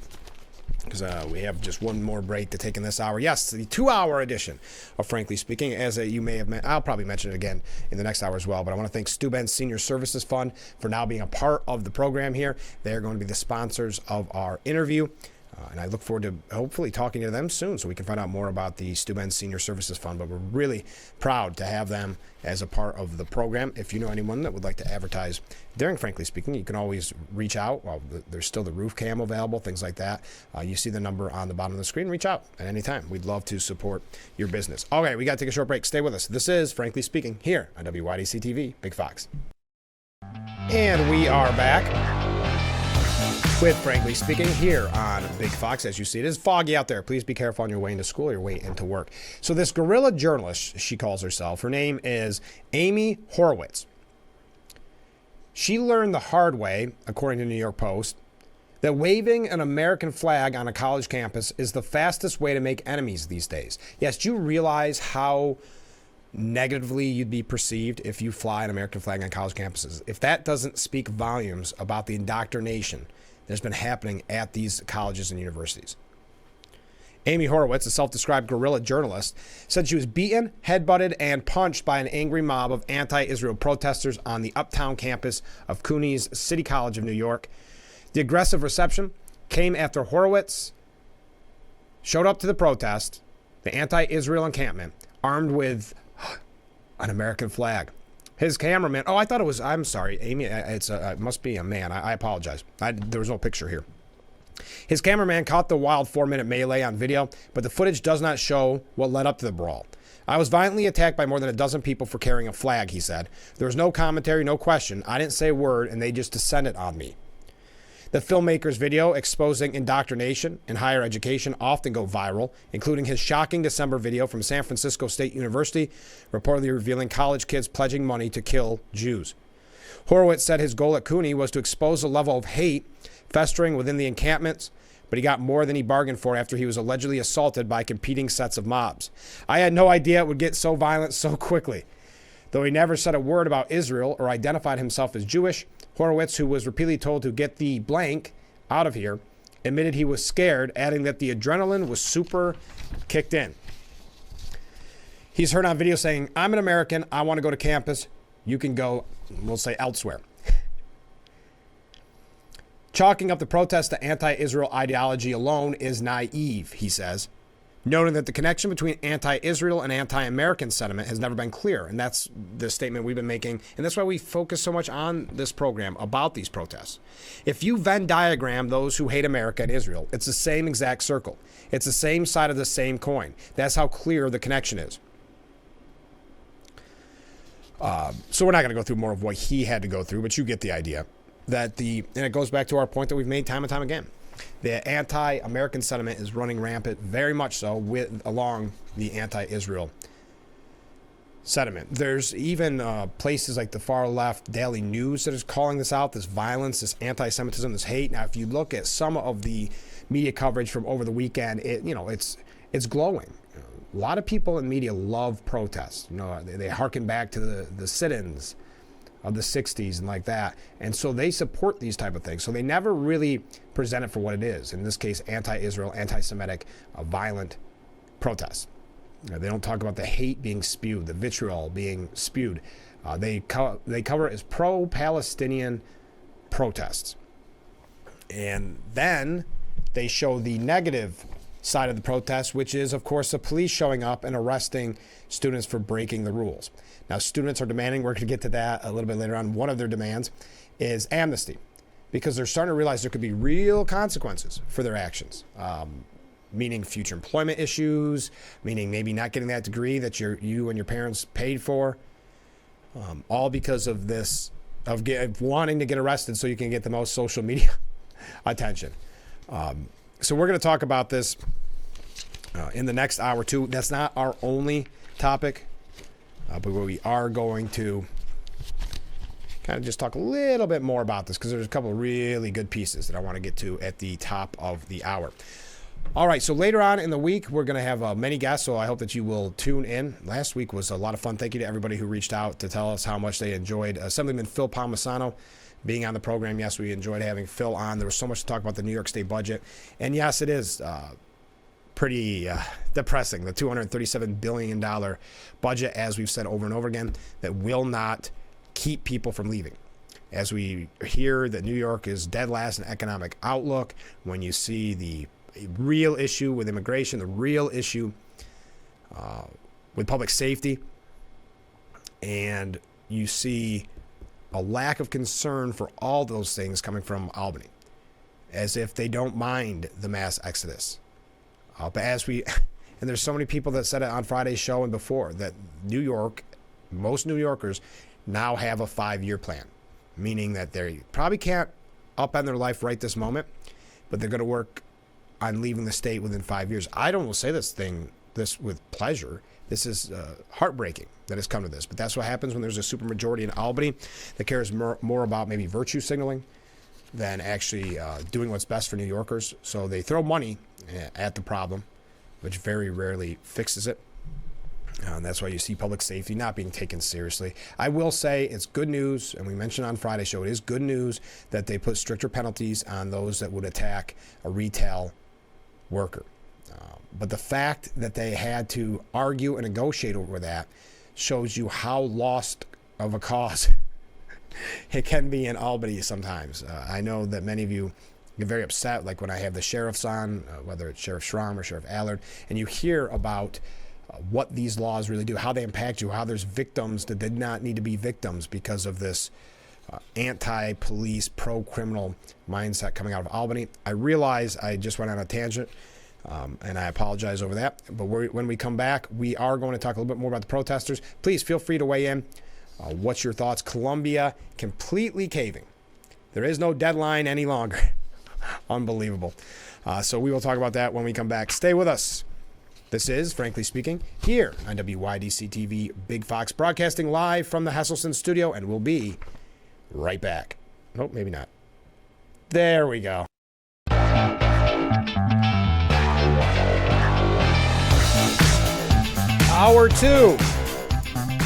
because we have just one more break to take in this hour. Yes, the 2-hour edition of Frankly Speaking. As you may have I'll probably mention it again in the next hour as well. But I want to thank Steuben's Senior Services Fund for now being a part of the program here. They're going to be the sponsors of our interview. And I look forward to hopefully talking to them soon so we can find out more about the Steuben Senior Services Fund. But we're really proud to have them as a part of the program. If you know anyone that would like to advertise during Frankly Speaking, you can always reach out. Well, there's still the roof cam available, things like that. You see the number on the bottom of the screen. Reach out at any time. We'd love to support your business. Okay, we got to take a short break. Stay with us. This is Frankly Speaking here on WYDC TV, Big Fox. And we are back with Frankly Speaking here on Big Fox. As you see, it is foggy out there. Please be careful on your way into school or your way into work. So this guerrilla journalist, she calls herself, her name is Amy Horowitz. She learned the hard way, according to New York Post, that waving an American flag on a college campus is the fastest way to make enemies these days. Yes, do you realize how negatively you'd be perceived if you fly an American flag on college campuses? If that doesn't speak volumes about the indoctrination that's been happening at these colleges and universities. Amy Horowitz, a self-described guerrilla journalist, said she was beaten, headbutted, and punched by an angry mob of anti-Israel protesters on the uptown campus of CUNY's City College of New York. The aggressive reception came after Horowitz showed up to the protest, the anti-Israel encampment, armed with an American flag. His cameraman, I'm sorry, Amy, it must be a man. I apologize. There was no picture here. His cameraman caught the wild 4-minute melee on video, but the footage does not show what led up to the brawl. I was violently attacked by more than a dozen people for carrying a flag, he said. There was no commentary, no question. I didn't say a word, and they just descended on me. The filmmaker's video exposing indoctrination in higher education often go viral, including his shocking December video from San Francisco State University, reportedly revealing college kids pledging money to kill Jews. Horowitz said his goal at CUNY was to expose a level of hate festering within the encampments, but he got more than he bargained for after he was allegedly assaulted by competing sets of mobs. I had no idea it would get so violent so quickly. Though he never said a word about Israel or identified himself as Jewish, Horowitz, who was repeatedly told to get the blank out of here, admitted he was scared, adding that the adrenaline was super kicked in. He's heard on video saying, I'm an American, I want to go to campus, you can go, we'll say, elsewhere. Chalking up the protest to anti-Israel ideology alone is naive, he says, noting that the connection between anti-Israel and anti-American sentiment has never been clear. And that's the statement we've been making. And that's why we focus so much on this program about these protests. If you Venn diagram those who hate America and Israel, it's the same exact circle. It's the same side of the same coin. That's how clear the connection is. So we're not going to go through more of what he had to go through, but you get the idea. And it goes back to our point that we've made time and time again. The anti-American sentiment is running rampant, very much so, along the anti-Israel sentiment. There's even places like the far left Daily News that is calling this out, this violence, this anti-Semitism, this hate. Now, if you look at some of the media coverage from over the weekend, it's glowing. A lot of people in media love protests. They harken back to the sit-ins of the 60s and like that. And so they support these type of things. So they never really present it for what it is. In this case, anti-Israel, anti-Semitic, violent protests. They don't talk about the hate being spewed, the vitriol being spewed. They cover it as pro-Palestinian protests. And then they show the negative side of the protest, which is, of course, the police showing up and arresting students for breaking the rules. Now, students are demanding, we're going to get to that a little bit later on, one of their demands is amnesty, because they're starting to realize there could be real consequences for their actions, meaning future employment issues, meaning maybe not getting that degree that you and your parents paid for, all because of this of wanting to get arrested so you can get the most social media attention. So we're going to talk about this in the next hour or two. That's not our only topic, but we are going to kind of just talk a little bit more about this because there's a couple of really good pieces that I want to get to at the top of the hour. All right, so later on in the week, we're going to have many guests, so I hope that you will tune in. Last week was a lot of fun. Thank you to everybody who reached out to tell us how much they enjoyed Assemblyman Phil Palmisano being on the program. Yes, we enjoyed having Phil on. There was so much to talk about the New York State budget. And yes, it is pretty depressing, the $237 billion budget, as we've said over and over again, that will not keep people from leaving. As we hear that New York is dead last in economic outlook, when you see the real issue with immigration, the real issue with public safety, and you see a lack of concern for all those things coming from Albany, as if they don't mind the mass exodus. But as we, and there's so many people that said it on Friday's show and before, that New York, most New Yorkers now have a 5-year plan, meaning that they probably can't upend their life right this moment, but they're going to work on leaving the state within 5 years. I don't say this with pleasure. This is heartbreaking that has come to this, but that's what happens when there's a supermajority in Albany that cares more about maybe virtue signaling than actually doing what's best for New Yorkers. So they throw money at the problem, which very rarely fixes it. And that's why you see public safety not being taken seriously. I will say it's good news, and we mentioned on Friday's show, it is good news that they put stricter penalties on those that would attack a retail worker. But the fact that they had to argue and negotiate over that shows you how lost of a cause it can be in Albany sometimes. I know that many of you get very upset, like when I have the sheriffs on, whether it's Sheriff Schramm or Sheriff Allard, and you hear about what these laws really do, how they impact you, how there's victims that did not need to be victims because of this anti-police, pro-criminal mindset coming out of Albany. I realize I just went on a tangent, and I apologize over that. But when we come back, we are going to talk a little bit more about the protesters. Please feel free to weigh in. What's your thoughts? Columbia completely caving. There is no deadline any longer. Unbelievable. So we will talk about that when we come back. Stay with us. This is, Frankly Speaking, here on WYDC TV Big Fox, broadcasting live from the Hesselson studio, and we'll be right back. Nope, maybe not. There we go. Hour 2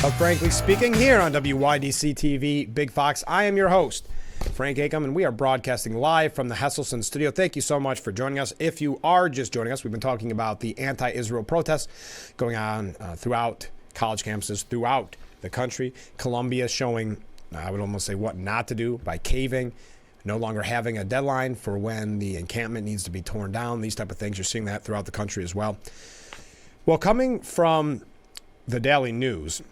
of Frankly Speaking here on WYDC TV Big Fox. I am your host, Frank Acom, and we are broadcasting live from the Hesselson studio. Thank you so much for joining us. If you are just joining us, we've been talking about the anti-Israel protests going on throughout college campuses throughout the country. Columbia showing, I would almost say, what not to do by caving, no longer having a deadline for when the encampment needs to be torn down, these type of things. You're seeing that throughout the country as well. Well, coming from the Daily News,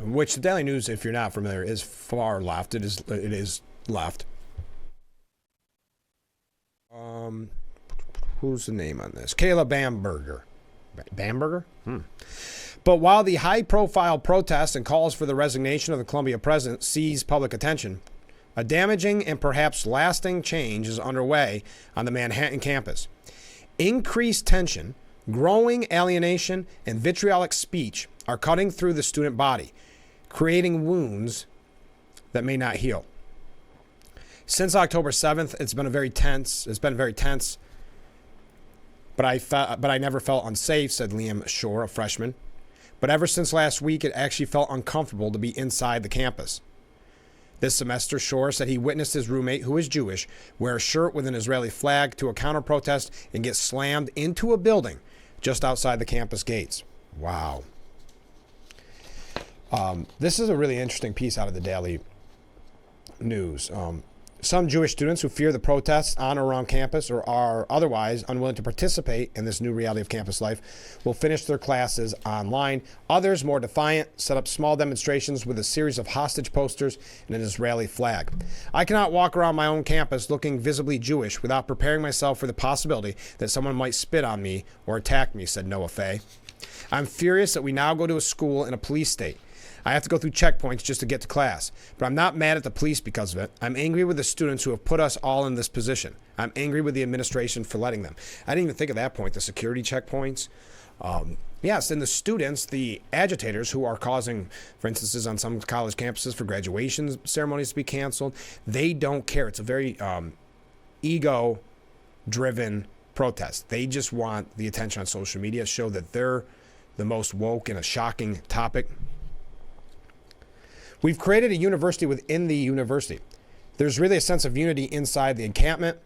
which the Daily News, if you're not familiar, is far left. It is left. Who's the name on this? Kayla Bamberger. Bamberger? But while the high-profile protests and calls for the resignation of the Columbia president seize public attention, a damaging and perhaps lasting change is underway on the Manhattan campus. Increased tension, growing alienation, and vitriolic speech are cutting through the student body, creating wounds that may not heal. Since October 7th, it's been very tense, but I never felt unsafe, said Liam Shore, a freshman. But ever since last week, it actually felt uncomfortable to be inside the campus. This semester, Shore said he witnessed his roommate, who is Jewish, wear a shirt with an Israeli flag to a counter-protest and get slammed into a building just outside the campus gates. Wow. This is a really interesting piece out of the Daily News. Some Jewish students who fear the protests on or around campus or are otherwise unwilling to participate in this new reality of campus life will finish their classes online. Others, more defiant, set up small demonstrations with a series of hostage posters and an Israeli flag. I cannot walk around my own campus looking visibly Jewish without preparing myself for the possibility that someone might spit on me or attack me, said Noah Fay. I'm furious that we now go to a school in a police state. I have to go through checkpoints just to get to class. But I'm not mad at the police because of it. I'm angry with the students who have put us all in this position. I'm angry with the administration for letting them. I didn't even think of that point, the security checkpoints. Yes, and the students, the agitators who are causing, for instances, on some college campuses for graduation ceremonies to be canceled, they don't care. It's a very ego-driven protest. They just want the attention on social media, show that they're the most woke in a shocking topic. We've created a university within the university. There's really a sense of unity inside the encampment,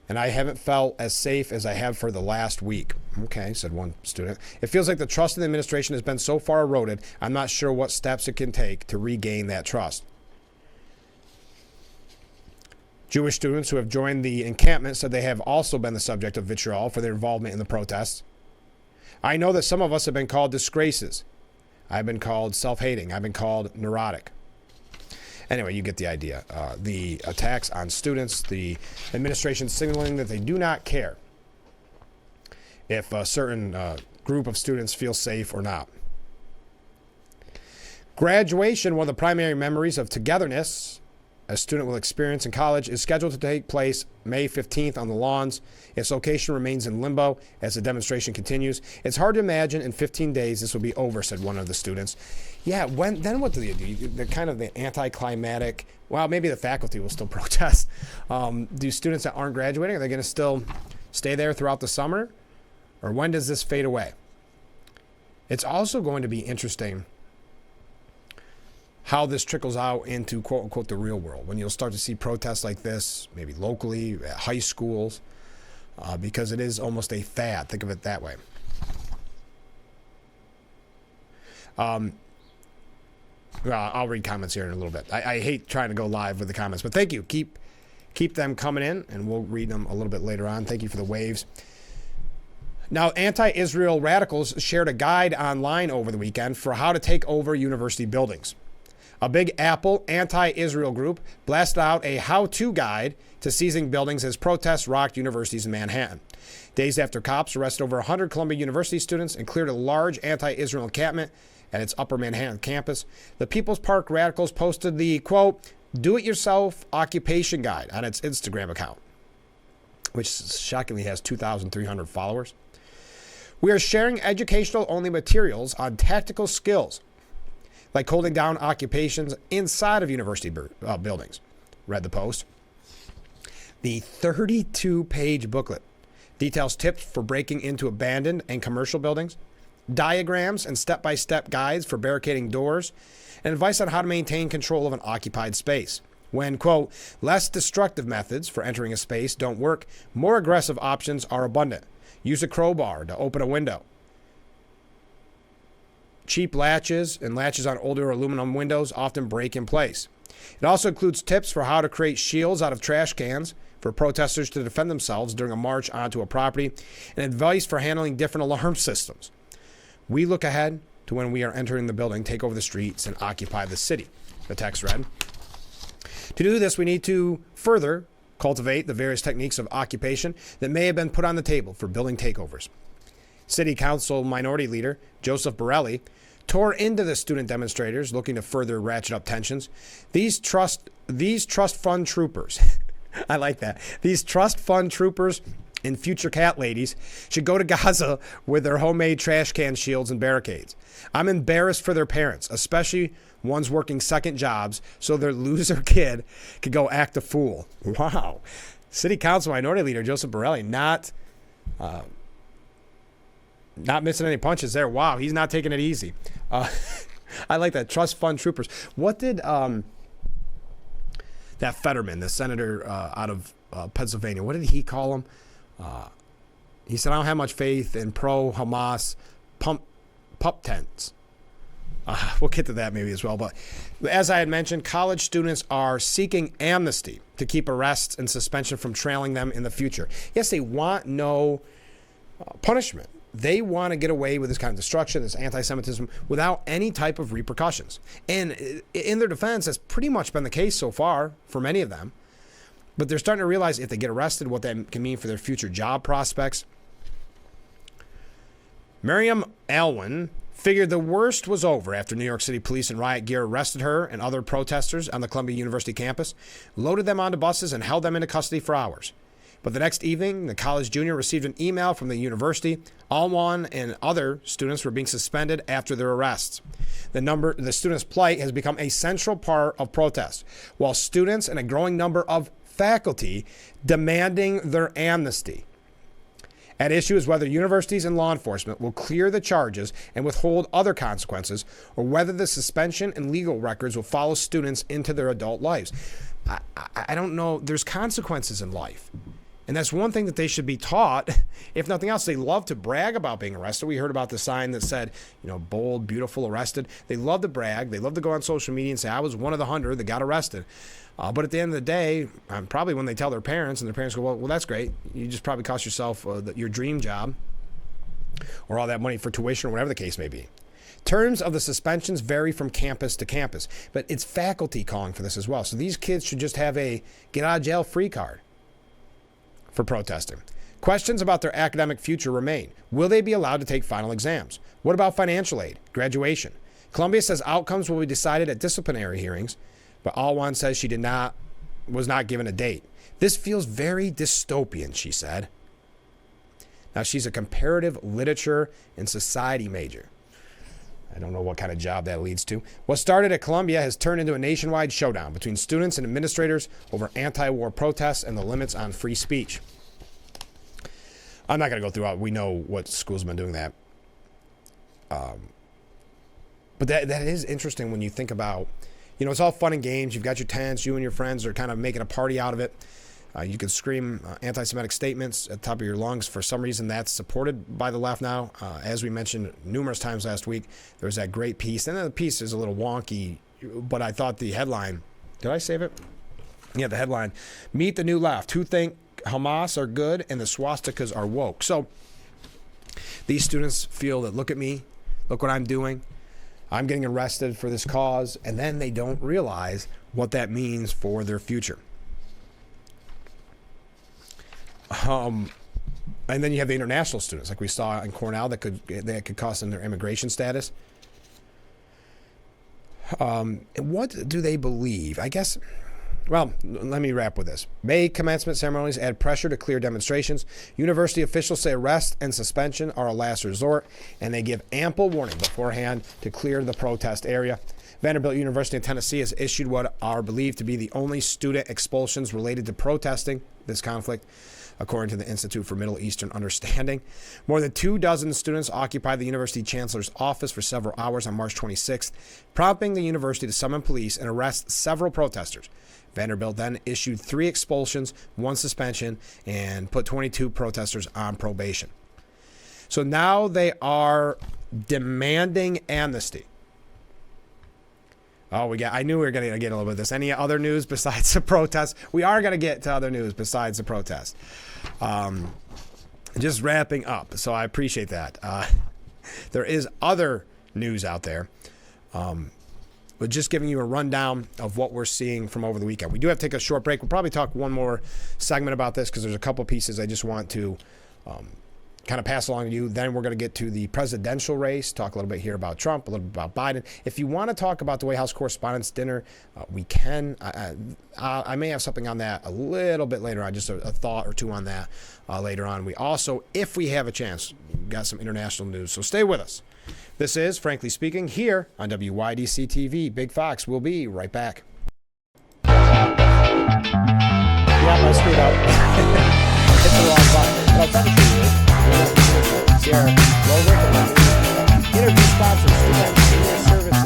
and I haven't felt as safe as I have for the last week. Okay, said one student. It feels like the trust in the administration has been so far eroded, I'm not sure what steps it can take to regain that trust. Jewish students who have joined the encampment said they have also been the subject of vitriol for their involvement in the protests. I know that some of us have been called disgraces. I've been called self-hating. I've been called neurotic. Anyway, you get the idea. The attacks on students, the administration signaling that they do not care if a certain group of students feel safe or not. Graduation, one of the primary memories of togetherness a student will experience in college, is scheduled to take place May 15th on the lawns. Its location remains in limbo as the demonstration continues. It's hard to imagine in 15 days this will be over, said one of the students. Yeah, then what do they do? They're kind of the anticlimactic. Well, maybe the faculty will still protest. Do students that aren't graduating, are they going to still stay there throughout the summer? Or when does this fade away? It's also going to be interesting how this trickles out into, quote unquote, the real world, when you'll start to see protests like this, maybe locally, at high schools, because it is almost a fad. Think of it that way. Well, I'll read comments here in a little bit. I hate trying to go live with the comments, but thank you. Keep them coming in, and we'll read them a little bit later on. Thank you for the waves. Now, anti-Israel radicals shared a guide online over the weekend for how to take over university buildings. A Big Apple anti-Israel group blasted out a how-to guide to seizing buildings as protests rocked universities in Manhattan. Days after cops arrested over 100 Columbia University students and cleared a large anti-Israel encampment at its Upper Manhattan campus, the People's Park radicals posted the, quote, do-it-yourself occupation guide on its Instagram account, which shockingly has 2,300 followers. We are sharing educational-only materials on tactical skills, like holding down occupations inside of university buildings, read the post. The 32-page booklet details tips for breaking into abandoned and commercial buildings, diagrams and step-by-step guides for barricading doors, and advice on how to maintain control of an occupied space. When, quote, less destructive methods for entering a space don't work, more aggressive options are abundant. Use a crowbar to open a window. Cheap latches and latches on older aluminum windows often break in place. It also includes tips for how to create shields out of trash cans for protesters to defend themselves during a march onto a property, and advice for handling different alarm systems. We look ahead to when we are entering the building, take over the streets, and occupy the city, the text read. To do this, we need to further cultivate the various techniques of occupation that may have been put on the table for building takeovers. City Council Minority Leader Joseph Borelli tore into the student demonstrators looking to further ratchet up tensions. These trust fund troopers, I like that. These trust fund troopers and future cat ladies should go to Gaza with their homemade trash can shields and barricades. I'm embarrassed for their parents, especially ones working second jobs, so their loser kid could go act a fool. Wow. City Council Minority Leader Joseph Borelli not missing any punches there. Wow, he's not taking it easy. I like that. Trust fund troopers. What did that Fetterman, the senator out of Pennsylvania, what did he call him? He said, I don't have much faith in pro-Hamas pup tents. We'll get to that maybe as well. But as I had mentioned, college students are seeking amnesty to keep arrests and suspension from trailing them in the future. Yes, they want no punishment. They want to get away with this kind of destruction, this anti-Semitism, without any type of repercussions. And in their defense, that's pretty much been the case so far for many of them. But they're starting to realize if they get arrested, what that can mean for their future job prospects. Miriam Alwyn figured the worst was over after New York City police in riot gear arrested her and other protesters on the Columbia University campus, loaded them onto buses, and held them into custody for hours. But the next evening, the college junior received an email from the university. Alwan and other students were being suspended after their arrests. The students' plight has become a central part of protest, while students and a growing number of faculty demanding their amnesty. At issue is whether universities and law enforcement will clear the charges and withhold other consequences, or whether the suspension and legal records will follow students into their adult lives. I don't know. There's consequences in life. And that's one thing that they should be taught. If nothing else, they love to brag about being arrested. We heard about the sign that said, bold, beautiful, arrested. They love to brag. They love to go on social media and say, I was one of the 100 that got arrested. But at the end of the day, probably when they tell their parents, and their parents go, well, that's great. You just probably cost yourself your dream job or all that money for tuition or whatever the case may be. Terms of the suspensions vary from campus to campus, but it's faculty calling for this as well. So these kids should just have a get out of jail free card for protesting. Questions about their academic future remain. Will they be allowed to take final exams? What about financial aid, graduation? Columbia says outcomes will be decided at disciplinary hearings, but Alwan says she was not given a date. This feels very dystopian, she said. Now, she's a comparative literature and society major. I don't know what kind of job that leads to. What started at Columbia has turned into a nationwide showdown between students and administrators over anti-war protests and the limits on free speech. I'm not going to go through all. We know what schools have been doing that. But that is interesting when you think about, it's all fun and games. You've got your tents. You and your friends are kind of making a party out of it. You can scream anti-Semitic statements at the top of your lungs. For some reason, that's supported by the left now. As we mentioned numerous times last week, there was that great piece. And then the piece is a little wonky, but I thought the headline, did I save it? Yeah, the headline, Meet the New Left, who think Hamas are good and the swastikas are woke. So these students feel that, look at me, look what I'm doing. I'm getting arrested for this cause. And then they don't realize what that means for their future. And then you have the international students, like we saw in Cornell, that could cost them their immigration status. What do they believe? I guess, well, let me wrap with this. May commencement ceremonies add pressure to clear demonstrations. University officials say arrest and suspension are a last resort, and they give ample warning beforehand to clear the protest area. Vanderbilt University in Tennessee has issued what are believed to be the only student expulsions related to protesting this conflict, according to the Institute for Middle Eastern Understanding. More than 24 students occupied the university chancellor's office for several hours on March 26th, prompting the university to summon police and arrest several protesters. Vanderbilt then issued 3 expulsions, 1 suspension, and put 22 protesters on probation. So now they are demanding amnesty. Oh, I knew we were going to get a little bit of this. Any other news besides the protest? We are going to get to other news besides the protest. Just wrapping up. So I appreciate that. There is other news out there. But just giving you a rundown of what we're seeing from over the weekend. We do have to take a short break. We'll probably talk one more segment about this because there's a couple pieces I just want to kind of pass along to you. Then we're going to get to the presidential race, talk a little bit here about Trump, a little bit about Biden. If you want to talk about the White House Correspondents' Dinner, we can. I may have something on that a little bit later on, just a thought or two on that later on. We also, if we have a chance, got some international news. So stay with us. This is Frankly Speaking here on WYDC TV. Big Fox. We'll be right back. Yeah, I screwed up. Hit the wrong button. But I'll tell the truth. Sierra, interview sponsors, student senior services,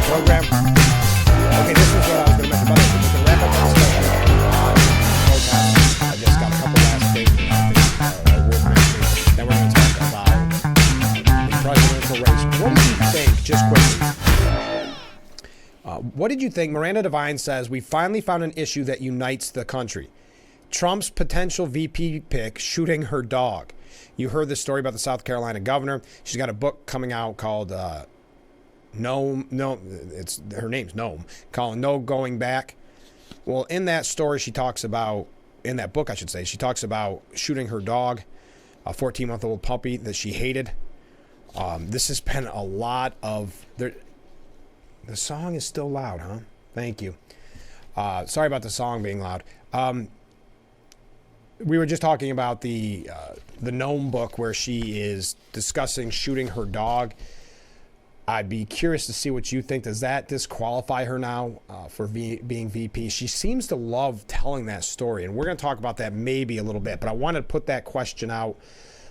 program. Okay, this is what I was going to mention. By the way, we're going to wrap up the discussion on protest. I just got a couple last statements I think worth mentioning. Then we're going to talk about the presidential race. What did you think, just quickly, what did you think? Miranda Devine says, we finally found an issue that unites the country. Trump's potential VP pick shooting her dog. You heard this story about the South Carolina governor. She's got a book coming out called her name's Noam, called No Going Back. Well, in that story, in that book, she talks about shooting her dog. a 14-month-old puppy that she hated. This has been a lot of... The song is still loud, huh? Thank you. Sorry about the song being loud. We were just talking about the Gnome book where she is discussing shooting her dog. I'd be curious to see what you think. Does that disqualify her now for being VP? She seems to love telling that story, and we're going to talk about that maybe a little bit, but I wanted to put that question out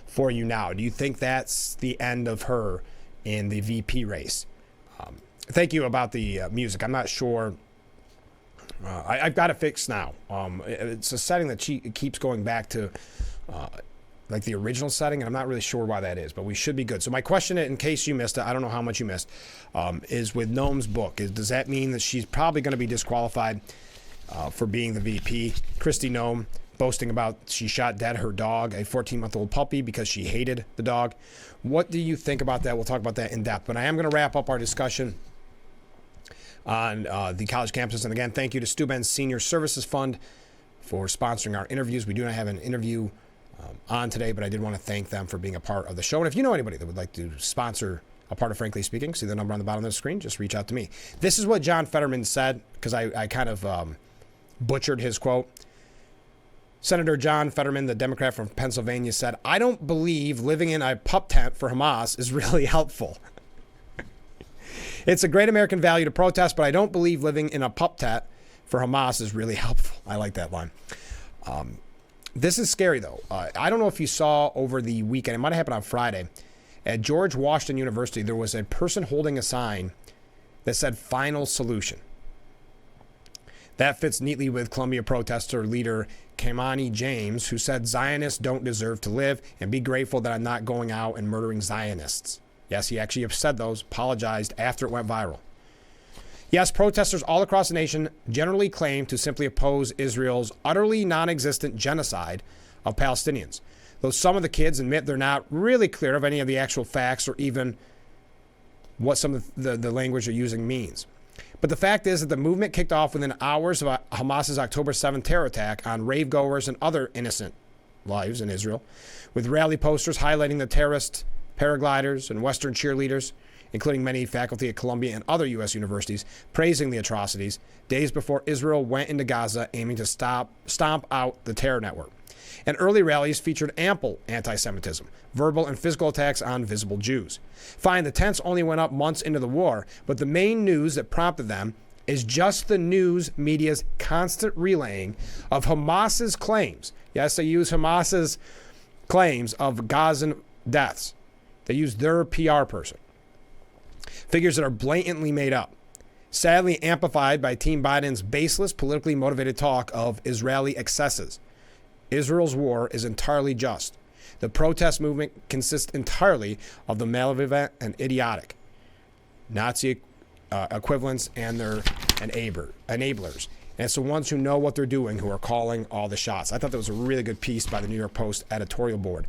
for you now. Do you think that's the end of her in the VP race? Thank you about the music. I'm not sure. I've got it fixed now. It's a setting that she keeps going back to like the original setting, and I'm not really sure why that is, but we should be good. So my question, in case you missed it, I don't know how much you missed, is with Gnome's book. Does that mean that she's probably going to be disqualified for being the VP? Christy Gnome boasting about she shot dead her dog, a 14-month-old puppy, because she hated the dog. What do you think about that? We'll talk about that in depth, but I am going to wrap up our discussion on the college campuses. And again, thank you to Steuben's Senior Services Fund for sponsoring our interviews. We do not have an interview on today, but I did want to thank them for being a part of the show. And if you know anybody that would like to sponsor a part of Frankly Speaking, see the number on the bottom of the screen, just reach out to me. This is what John Fetterman said, because I kind of butchered his quote. Senator John Fetterman, the Democrat from Pennsylvania, said, "I don't believe living in a pup tent for Hamas is really helpful. It's a great American value to protest, but I don't believe living in a pup tent for Hamas is really helpful." I like that line. This is scary, though. I don't know if you saw over the weekend, it might have happened on Friday, at George Washington University, there was a person holding a sign that said "Final Solution." That fits neatly with Columbia protester leader Kamani James, who said Zionists don't deserve to live, and be grateful that I'm not going out and murdering Zionists. Yes, he actually said those, apologized after it went viral. Yes, protesters all across the nation generally claim to simply oppose Israel's utterly non-existent genocide of Palestinians, though some of the kids admit they're not really clear of any of the actual facts or even what some of the language they're using means. But the fact is that the movement kicked off within hours of Hamas's October 7th terror attack on rave-goers and other innocent lives in Israel, with rally posters highlighting the terrorist paragliders and Western cheerleaders, including many faculty at Columbia and other U.S. universities, praising the atrocities days before Israel went into Gaza, aiming to stomp out the terror network. And early rallies featured ample anti-Semitism, verbal and physical attacks on visible Jews. Fine, the tents only went up months into the war, but the main news that prompted them is just the news media's constant relaying of Hamas's claims. Yes, they use Hamas's claims of Gazan deaths. They use their PR person. Figures that are blatantly made up. Sadly amplified by Team Biden's baseless, politically motivated talk of Israeli excesses. Israel's war is entirely just. The protest movement consists entirely of the malevolent and idiotic Nazi equivalents and their enablers. And it's the ones who know what they're doing who are calling all the shots. I thought that was a really good piece by the New York Post editorial board.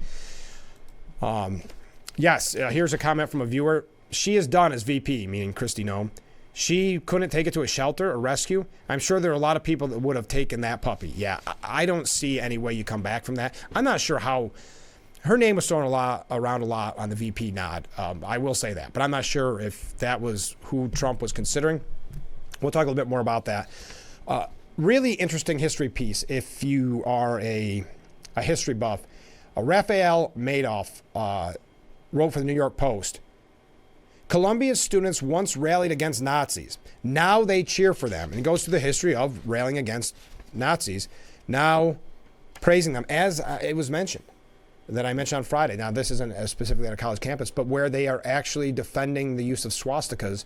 Yes, here's a comment from a viewer. She is done as VP, meaning Christy Gnome. She couldn't take it to a shelter or rescue. I'm sure there are a lot of people that would have taken that puppy. Yeah, I don't see any way you come back from that. I'm not sure how. Her name was thrown around a lot on the VP nod. I will say that. But I'm not sure if that was who Trump was considering. We'll talk a little bit more about that. Really interesting history piece if you are a history buff. Raphael Madoff wrote for the New York Post. Columbia's students once rallied against Nazis. Now they cheer for them. And he goes through the history of rallying against Nazis, now praising them, as it was mentioned, that I mentioned on Friday. Now, this isn't specifically at a college campus, but where they are actually defending the use of swastikas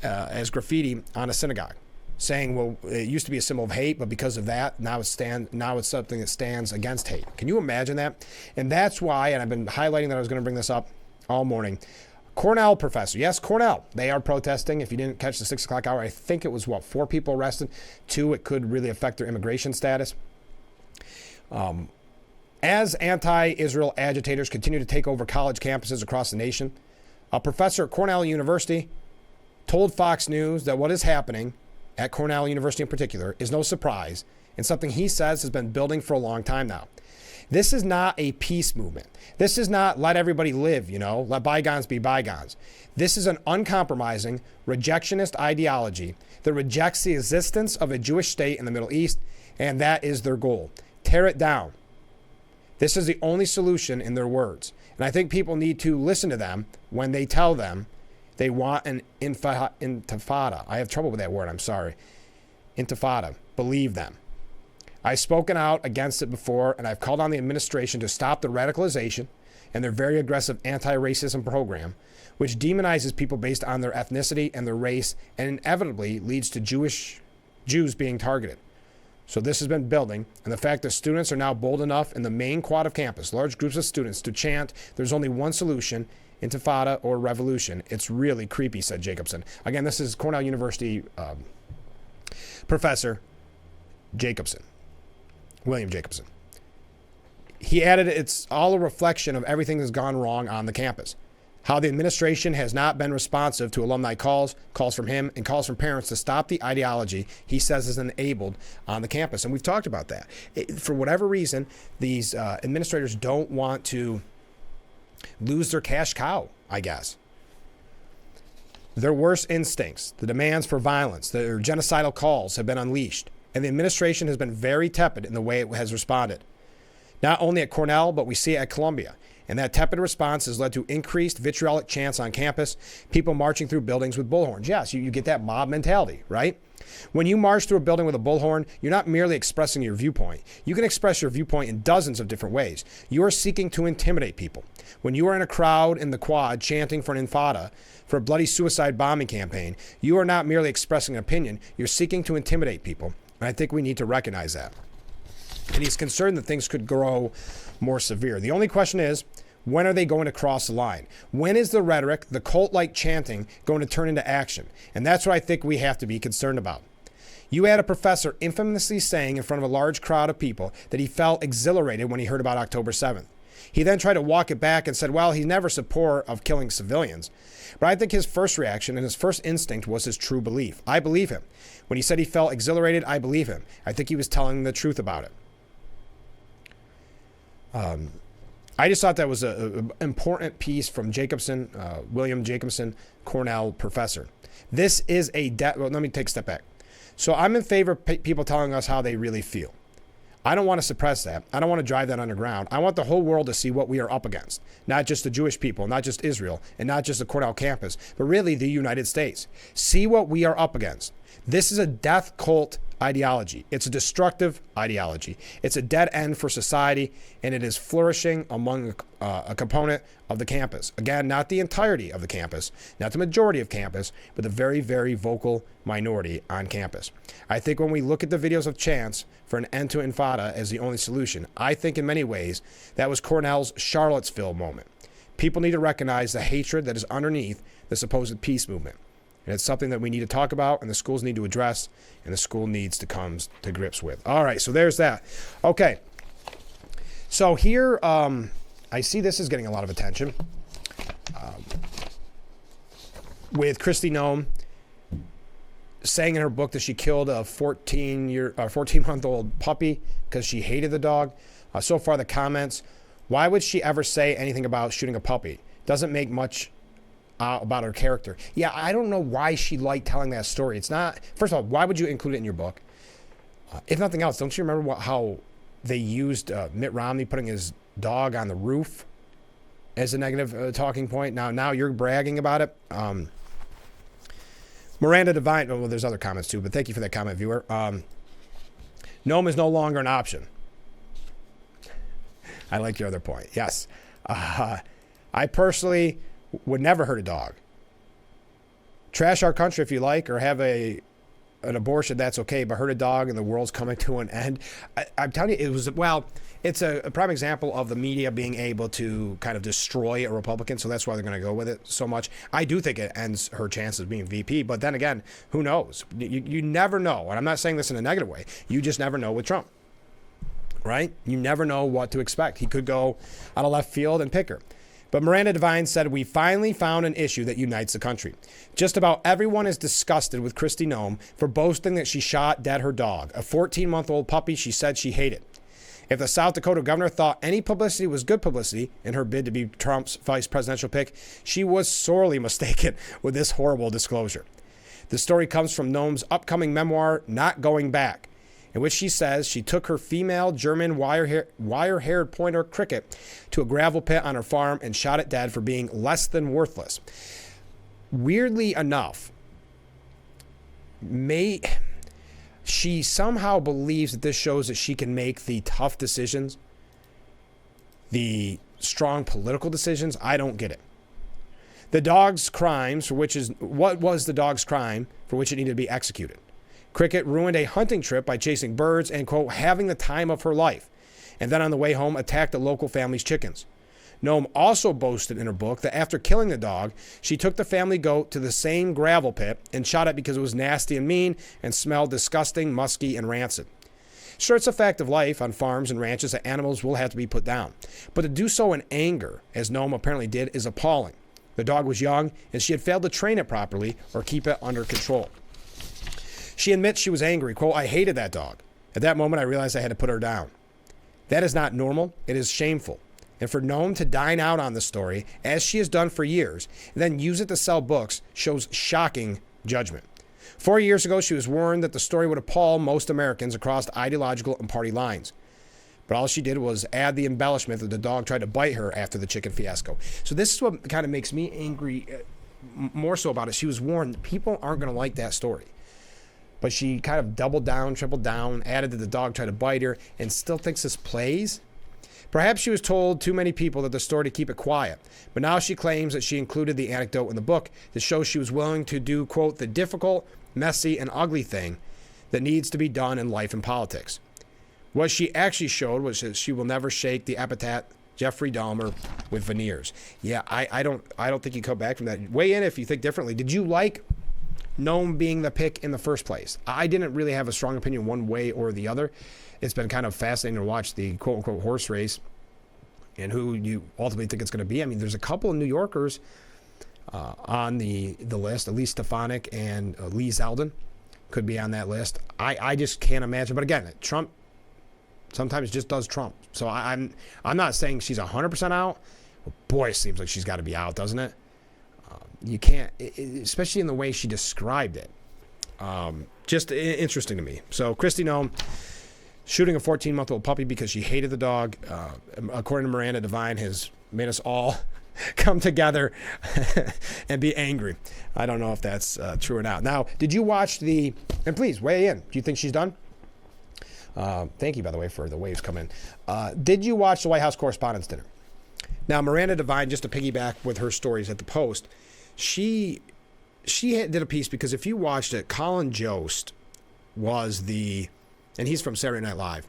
as graffiti on a synagogue, saying, well, it used to be a symbol of hate, but because of that, now it's something that stands against hate. Can you imagine that? And that's why, and I've been highlighting that I was going to bring this up all morning, Cornell professor. Yes, Cornell. They are protesting. If you didn't catch the 6 o'clock hour, I think it was, 4 people arrested. 2, it could really affect their immigration status. As anti-Israel agitators continue to take over college campuses across the nation, a professor at Cornell University told Fox News that what is happening at Cornell University in particular is no surprise and something he says has been building for a long time now. This is not a peace movement. This is not let everybody live, let bygones be bygones. This is an uncompromising, rejectionist ideology that rejects the existence of a Jewish state in the Middle East, and that is their goal. Tear it down. This is the only solution in their words. And I think people need to listen to them when they tell them they want an intifada. I have trouble with that word, I'm sorry. Intifada. Believe them. I've spoken out against it before, and I've called on the administration to stop the radicalization and their very aggressive anti-racism program, which demonizes people based on their ethnicity and their race, and inevitably leads to Jews being targeted. So this has been building, and the fact that students are now bold enough in the main quad of campus, large groups of students, to chant, there's only one solution, intifada or revolution. It's really creepy, said Jacobson. Again, this is Cornell University Professor Jacobson, William Jacobson. He added, it's all a reflection of everything that's gone wrong on the campus. How the administration has not been responsive to alumni calls from him, and calls from parents to stop the ideology he says is enabled on the campus. And we've talked about that. For whatever reason, these administrators don't want to lose their cash cow, I guess. Their worst instincts, the demands for violence, their genocidal calls have been unleashed, and the administration has been very tepid in the way it has responded. Not only at Cornell, but we see it at Columbia. And that tepid response has led to increased vitriolic chants on campus, people marching through buildings with bullhorns. Yes, you get that mob mentality, right? When you march through a building with a bullhorn, you're not merely expressing your viewpoint. You can express your viewpoint in dozens of different ways. You are seeking to intimidate people. When you are in a crowd in the quad chanting for an intifada, for a bloody suicide bombing campaign, you are not merely expressing an opinion. You're seeking to intimidate people. And I think we need to recognize that. And he's concerned that things could grow more severe. The only question is, when are they going to cross the line? When is the rhetoric, the cult-like chanting, going to turn into action? And that's what I think we have to be concerned about. You had a professor infamously saying in front of a large crowd of people that he felt exhilarated when he heard about October 7th. He then tried to walk it back and said, well, he's never support of killing civilians. But I think his first reaction and his first instinct was his true belief. I believe him. When he said he felt exhilarated, I believe him. I think he was telling the truth about it. I just thought that was an important piece from Jacobson, William Jacobson, Cornell professor. This is well, let me take a step back. So I'm in favor of people telling us how they really feel. I don't want to suppress that. I don't want to drive that underground. I want the whole world to see what we are up against. Not just the Jewish people, not just Israel, and not just the Cornell campus, but really the United States. See what we are up against. This is a death cult ideology. It's a destructive ideology. It's a dead end for society, and it is flourishing among a component of the campus. Again, not the entirety of the campus, not the majority of campus, but the very, very vocal minority on campus. I think when we look at the videos of chants for an end to intifada as the only solution, I think in many ways that was Cornell's Charlottesville moment. People need to recognize the hatred that is underneath the supposed peace movement. And it's something that we need to talk about, and the schools need to address, and the school needs to come to grips with. All right, so there's that. Okay. So here, I see this is getting a lot of attention. With Kristi Noem saying in her book that she killed a 14-month-old puppy because she hated the dog. So far, the comments, why would she ever say anything about shooting a puppy? Doesn't make much about her character. Yeah, I don't know why she liked telling that story. It's not, first of all, why would you include it in your book? If nothing else, don't you remember how they used Mitt Romney putting his dog on the roof as a negative talking point? Now you're bragging about it. Miranda Devine, well, there's other comments too, but thank you for that comment, viewer. Noem is no longer an option. I like your other point. Yes. I personally would never hurt a dog. Trash our country if you like, or have an abortion, that's okay, but hurt a dog and the world's coming to an end. I'm telling you, it's a prime example of the media being able to kind of destroy a Republican, so that's why they're going to go with it so much. I do think it ends her chances of being VP, but then again, who knows? You never know, and I'm not saying this in a negative way. You just never know with Trump, right? You never know what to expect. He could go out of left field and pick her. But Miranda Devine said, we finally found an issue that unites the country. Just about everyone is disgusted with Kristi Noem for boasting that she shot dead her dog, a 14-month-old puppy she said she hated. If the South Dakota governor thought any publicity was good publicity in her bid to be Trump's vice presidential pick, she was sorely mistaken with this horrible disclosure. The story comes from Noam's upcoming memoir, Not Going Back, in which she says she took her female German wire-haired pointer Cricket to a gravel pit on her farm and shot it dead for being less than worthless. Weirdly enough, she somehow believes that this shows that she can make the tough decisions, the strong political decisions. I don't get it. The dog's crimes, what was the dog's crime for which it needed to be executed? Cricket ruined a hunting trip by chasing birds and, quote, having the time of her life, and then on the way home attacked a local family's chickens. Noam also boasted in her book that after killing the dog, she took the family goat to the same gravel pit and shot it because it was nasty and mean and smelled disgusting, musky, and rancid. Sure, it's a fact of life on farms and ranches that animals will have to be put down, but to do so in anger, as Noam apparently did, is appalling. The dog was young, and she had failed to train it properly or keep it under control. She admits she was angry. Quote, I hated that dog. At that moment, I realized I had to put her down. That is not normal. It is shameful. And for Noam to dine out on the story, as she has done for years, and then use it to sell books, shows shocking judgment. 4 years ago, she was warned that the story would appall most Americans across ideological and party lines. But all she did was add the embellishment that the dog tried to bite her after the chicken fiasco. So this is what kind of makes me angry more so about it. She was warned people aren't going to like that story. But she kind of doubled down, tripled down, added that the dog tried to bite her, and still thinks this plays. Perhaps she was told too many people that the story to keep it quiet. But now she claims that she included the anecdote in the book that shows she was willing to do, quote, the difficult, messy, and ugly thing that needs to be done in life and politics. What she actually showed was that she will never shake the epithet Jeffrey Dahmer with veneers. Yeah, I don't think you come back from that. Weigh in if you think differently. Did you like Noam being the pick in the first place? I didn't really have a strong opinion one way or the other. It's been kind of fascinating to watch the quote-unquote horse race and who you ultimately think it's going to be. I mean, there's a couple of New Yorkers on the list, at least Stefanik and Lee Zeldin could be on that list. I just can't imagine. But again, Trump sometimes just does Trump. So I'm not saying she's 100% out. Boy, it seems like she's got to be out, doesn't it? You can't, especially in the way she described it. Just interesting to me. So Kristi Noem shooting a 14-month-old puppy because she hated the dog, according to Miranda Devine, has made us all come together and be angry. I don't know if that's true or not. Now, did you watch and please weigh in. Do you think she's done? Thank you, by the way, for the waves coming in. Did you watch the White House Correspondents' Dinner? Now, Miranda Devine, just to piggyback with her stories at the Post, she did a piece because if you watched it, Colin Jost was and he's from Saturday Night Live,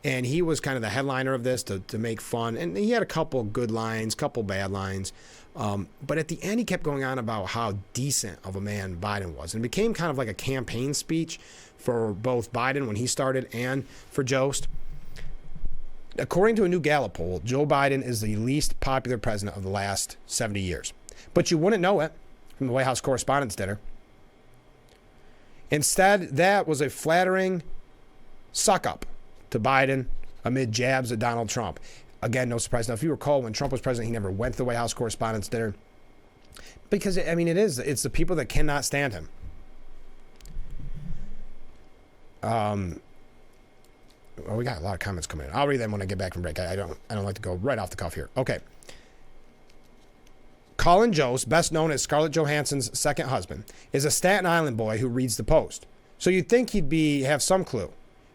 and he was kind of the headliner of this to make fun, and he had a couple good lines, couple bad lines, but at the end he kept going on about how decent of a man Biden was, and it became kind of like a campaign speech for both Biden when he started and for Jost. According to a new Gallup poll, Joe Biden is the least popular president of the last 70 years. But you wouldn't know it from the White House Correspondents' Dinner. Instead, that was a flattering suck-up to Biden amid jabs at Donald Trump. Again, no surprise. Now, if you recall, when Trump was president, he never went to the White House Correspondents' Dinner. Because, I mean, it's the people that cannot stand him. Well, we got a lot of comments coming in. I'll read them when I get back from break. I don't like to go right off the cuff here. Okay. Colin Jost, best known as Scarlett Johansson's second husband, is a Staten Island boy who reads the Post. So you'd think he'd have some clue.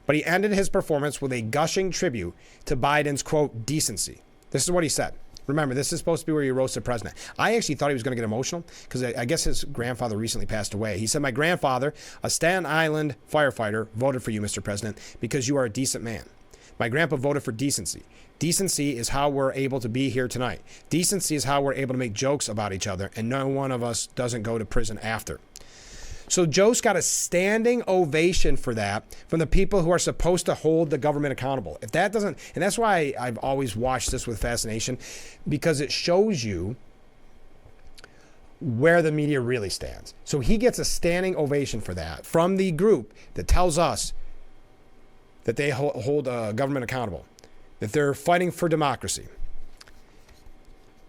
But he ended his performance with a gushing tribute to Biden's, quote, decency. This is what he said. Remember, this is supposed to be where you roast the president. I actually thought he was going to get emotional because I guess his grandfather recently passed away. He said, my grandfather, a Staten Island firefighter, voted for you, Mr. President, because you are a decent man. My grandpa voted for decency. Decency is how we're able to be here tonight. Decency is how we're able to make jokes about each other, and no one of us doesn't go to prison after. So Joe's got a standing ovation for that from the people who are supposed to hold the government accountable. If that doesn't, and that's why I've always watched this with fascination, because it shows you where the media really stands. So he gets a standing ovation for that from the group that tells us that they hold government accountable. that they're fighting for democracy.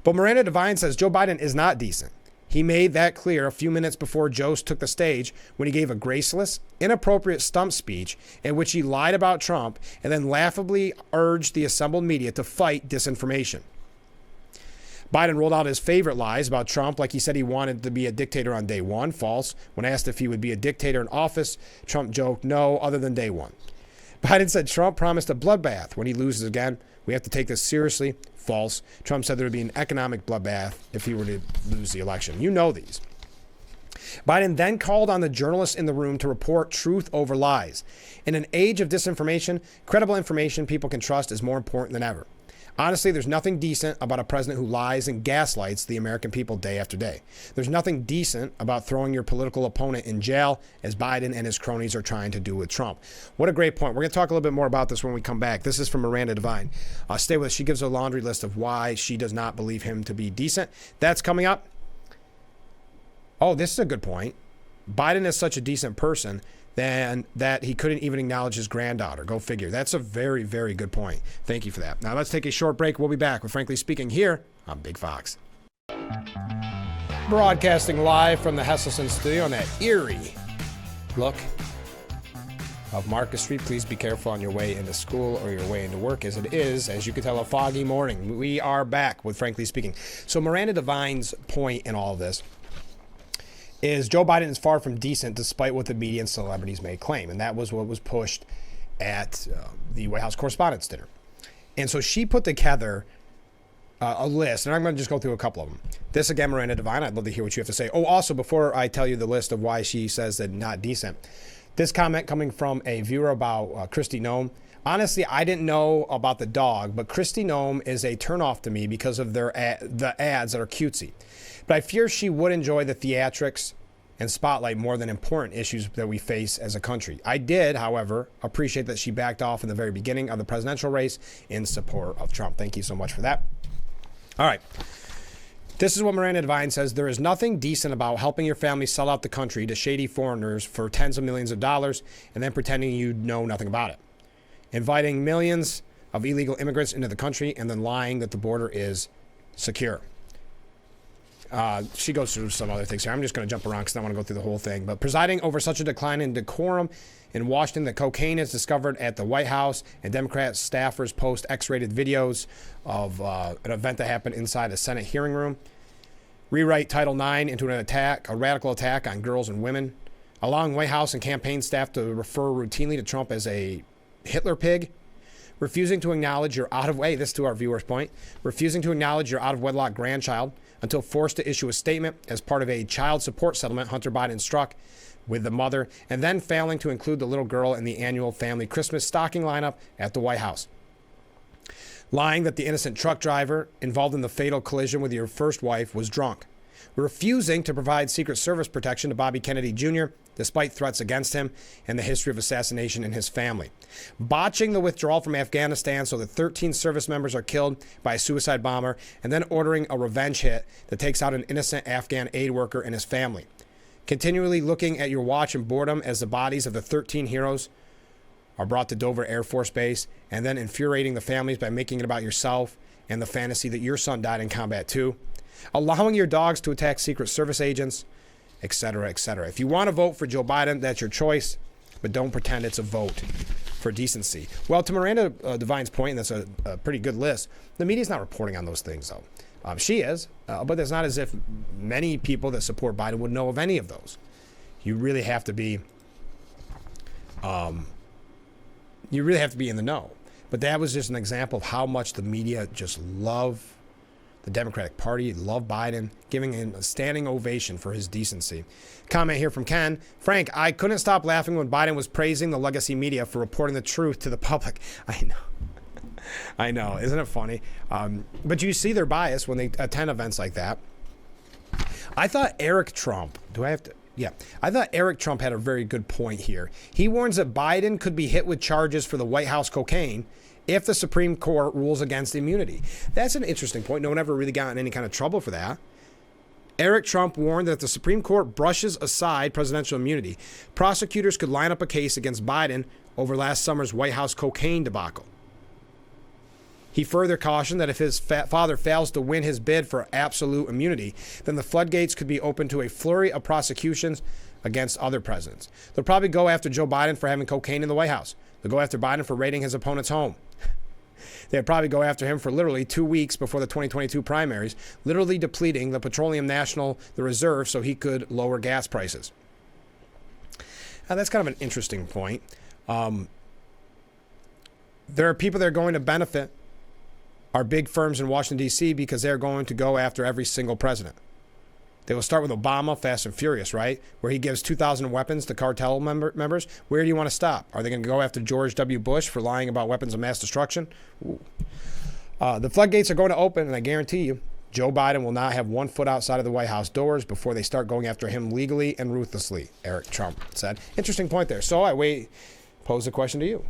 But Miranda Devine says Joe Biden is not decent. He made that clear a few minutes before Joe took the stage when he gave a graceless, inappropriate stump speech in which he lied about Trump and then laughably urged the assembled media to fight disinformation. Biden rolled out his favorite lies about Trump, like he said he wanted to be a dictator on day one. False. When asked if he would be a dictator in office, Trump joked, no, other than day one. Biden said Trump promised a bloodbath when he loses again. We have to take this seriously. False. Trump said there would be an economic bloodbath if he were to lose the election. You know these. Biden then called on the journalists in the room to report truth over lies. In an age of disinformation, credible information people can trust is more important than ever. Honestly, there's nothing decent about a president who lies and gaslights the American people day after day. There's nothing decent about throwing your political opponent in jail, as Biden and his cronies are trying to do with Trump. What a great point. We're going to talk a little bit more about this when we come back. This is from Miranda Devine. Stay with us. She gives a laundry list of why she does not believe him to be decent. That's coming up. Oh, this is a good point. Biden is such a decent person than that he couldn't even acknowledge his granddaughter. Go figure. That's a very, very good point. Thank you for that. Now let's take a short break. We'll be back with Frankly Speaking here on Big Fox. Broadcasting live from the Hesselson studio on that eerie look of Marcus Street. Please be careful on your way into school or your way into work, as it is, as you can tell, a foggy morning. We are back with Frankly Speaking. So Miranda Devine's point in all of this is Joe Biden is far from decent despite what the media and celebrities may claim. And that was what was pushed at the White House Correspondents' Dinner. And so she put together a list, and I'm going to just go through a couple of them. This, again, Miranda Devine, I'd love to hear what you have to say. Oh, also, before I tell you the list of why she says that not decent, this comment coming from a viewer about Kristi Noem. Honestly, I didn't know about the dog, but Kristi Noem is a turnoff to me because of the ads that are cutesy. But I fear she would enjoy the theatrics and spotlight more than important issues that we face as a country. I did, however, appreciate that she backed off in the very beginning of the presidential race in support of Trump. Thank you so much for that. All right. This is what Miranda Devine says. There is nothing decent about helping your family sell out the country to shady foreigners for tens of millions of dollars and then pretending you know nothing about it. Inviting millions of illegal immigrants into the country and then lying that the border is secure. She goes through some other things here. I'm just going to jump around because I want to go through the whole thing. But presiding over such a decline in decorum in Washington that cocaine is discovered at the White House and Democrat staffers post X-rated videos of an event that happened inside a Senate hearing room. Rewrite Title IX into a radical attack on girls and women. Allowing White House and campaign staff to refer routinely to Trump as a Hitler pig. Refusing to acknowledge your this to our viewer's point, refusing to acknowledge your out-of-wedlock grandchild until forced to issue a statement as part of a child support settlement Hunter Biden struck with the mother, and then failing to include the little girl in the annual family Christmas stocking lineup at the White House. Lying that the innocent truck driver involved in the fatal collision with your first wife was drunk. Refusing to provide Secret Service protection to Bobby Kennedy Jr., despite threats against him and the history of assassination in his family. Botching the withdrawal from Afghanistan so that 13 service members are killed by a suicide bomber, and then ordering a revenge hit that takes out an innocent Afghan aid worker and his family. Continually looking at your watch in boredom as the bodies of the 13 heroes are brought to Dover Air Force Base, and then infuriating the families by making it about yourself and the fantasy that your son died in combat too. Allowing your dogs to attack Secret Service agents, etc., etc. If you want to vote for Joe Biden, that's your choice, but don't pretend it's a vote for decency. Well, to Miranda Devine's point, and that's a pretty good list, the media's not reporting on those things, though. She is, but it's not as if many people that support Biden would know of any of those. You really have to be, in the know. But that was just an example of how much the media just love the Democratic Party, love Biden, giving him a standing ovation for his decency. Comment here from Ken. Frank, I couldn't stop laughing when Biden was praising the legacy media for reporting the truth to the public. I know. Isn't it funny? But you see their bias when they attend events like that. I thought Eric Trump had a very good point here. He warns that Biden could be hit with charges for the White House cocaine if the Supreme Court rules against immunity. That's an interesting point. No one ever really got in any kind of trouble for that. Eric Trump warned that if the Supreme Court brushes aside presidential immunity, prosecutors could line up a case against Biden over last summer's White House cocaine debacle. He further cautioned that if his father fails to win his bid for absolute immunity, then the floodgates could be open to a flurry of prosecutions against other presidents. They'll probably go after Joe Biden for having cocaine in the White House. They'll go after Biden for raiding his opponent's home. They'd probably go after him for literally 2 weeks before the 2022 primaries, literally depleting the the reserve, so he could lower gas prices. Now, that's kind of an interesting point. There are people that are going to benefit are big firms in Washington, D.C., because they're going to go after every single president. They will start with Obama, Fast and Furious, right? Where he gives 2,000 weapons to cartel members. Where do you want to stop? Are they going to go after George W. Bush for lying about weapons of mass destruction? The floodgates are going to open, and I guarantee you, Joe Biden will not have 1 foot outside of the White House doors before they start going after him legally and ruthlessly, Eric Trump said. Interesting point there. So pose a question to you.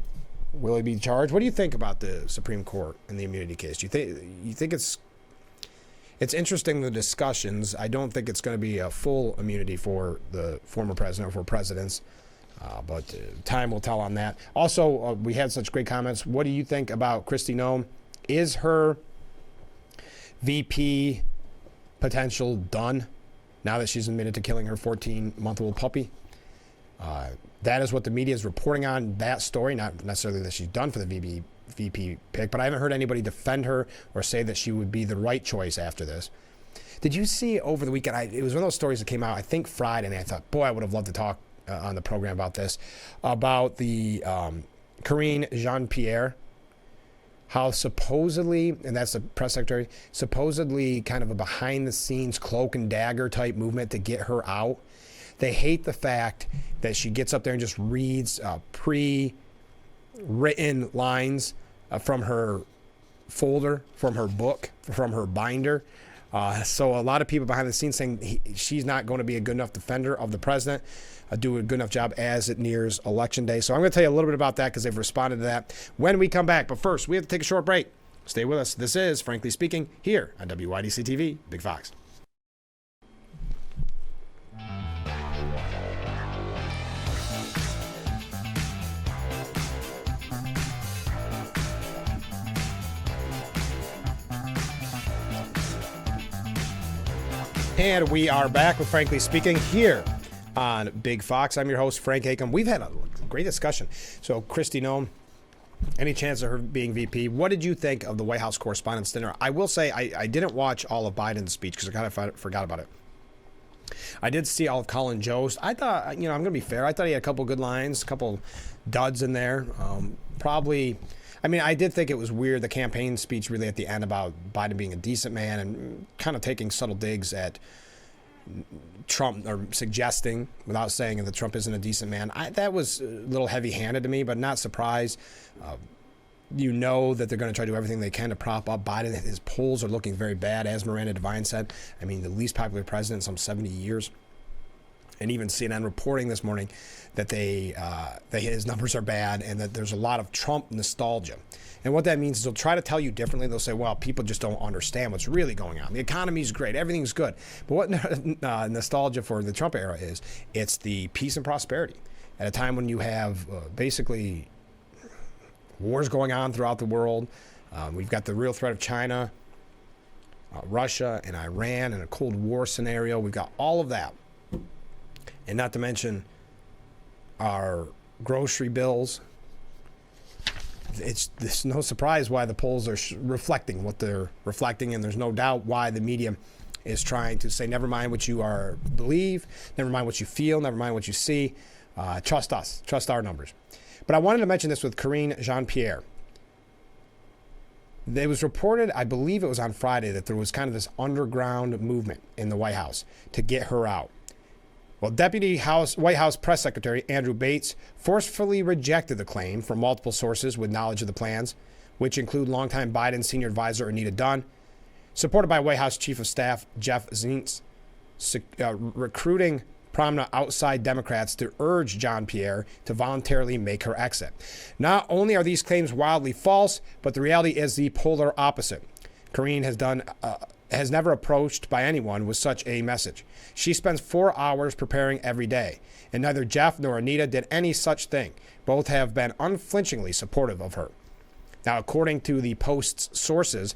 Will he be charged? What do you think about the Supreme Court and the immunity case? Do you think it's interesting, the discussions? I don't think it's going to be a full immunity for the former president or for presidents, but time will tell on that. Also, we had such great comments. What do you think about Kristi Noem? Is her VP potential done now that she's admitted to killing her 14-month-old puppy? That is what the media is reporting on that story, not necessarily that she's done for the VP pick, but I haven't heard anybody defend her or say that she would be the right choice after this. Did you see over the weekend, it was one of those stories that came out, I think Friday, and I thought, boy, I would have loved to talk on the program about this, about the Karine Jean-Pierre, how supposedly, and that's the press secretary, supposedly kind of a behind-the-scenes cloak and dagger type movement to get her out. They hate the fact that she gets up there and just reads pre-written lines from her folder, from her book, from her binder. So a lot of people behind the scenes saying she's not going to be a good enough defender of the president, do a good enough job as it nears Election Day. So I'm going to tell you a little bit about that because they've responded to that when we come back. But first, we have to take a short break. Stay with us. This is Frankly Speaking here on WYDC TV, Big Fox. And we are back with Frankly Speaking here on Big Fox. I'm your host, Frank Hakem. We've had a great discussion. So, Kristi Noem, any chance of her being VP? What did you think of the White House Correspondents' Dinner? I will say I didn't watch all of Biden's speech because I kind of forgot about it. I did see all of Colin Jost. I thought, I'm going to be fair. I thought he had a couple good lines, a couple duds in there. I did think it was weird, the campaign speech really at the end about Biden being a decent man and kind of taking subtle digs at Trump, or suggesting without saying that Trump isn't a decent man. That was a little heavy-handed to me, but not surprised. You know that they're going to try to do everything they can to prop up Biden. His polls are looking very bad, as Miranda Devine said. The least popular president in some 70 years. And even CNN reporting this morning that his numbers are bad and that there's a lot of Trump nostalgia. And what that means is they'll try to tell you differently. They'll say, well, people just don't understand what's really going on. The economy's great. Everything's good. But what nostalgia for the Trump era is, it's the peace and prosperity at a time when you have basically wars going on throughout the world. We've got the real threat of China, Russia, and Iran, and a Cold War scenario. We've got all of that. And not to mention our grocery bills. There's no surprise why the polls are reflecting what they're reflecting, and there's no doubt why the media is trying to say, never mind what you believe, never mind what you feel, never mind what you see. Trust us, trust our numbers. But I wanted to mention this with Karine Jean-Pierre. It was reported, I believe it was on Friday, that there was kind of this underground movement in the White House to get her out. Well, White House Press Secretary Andrew Bates forcefully rejected the claim from multiple sources with knowledge of the plans, which include longtime Biden senior advisor Anita Dunn, supported by White House Chief of Staff Jeff Zients, recruiting prominent outside Democrats to urge Jean-Pierre to voluntarily make her exit. Not only are these claims wildly false, but the reality is the polar opposite. Karine has never approached by anyone with such a message. She spends 4 hours preparing every day, and neither Jeff nor Anita did any such thing. Both have been unflinchingly supportive of her. Now, according to the Post's sources,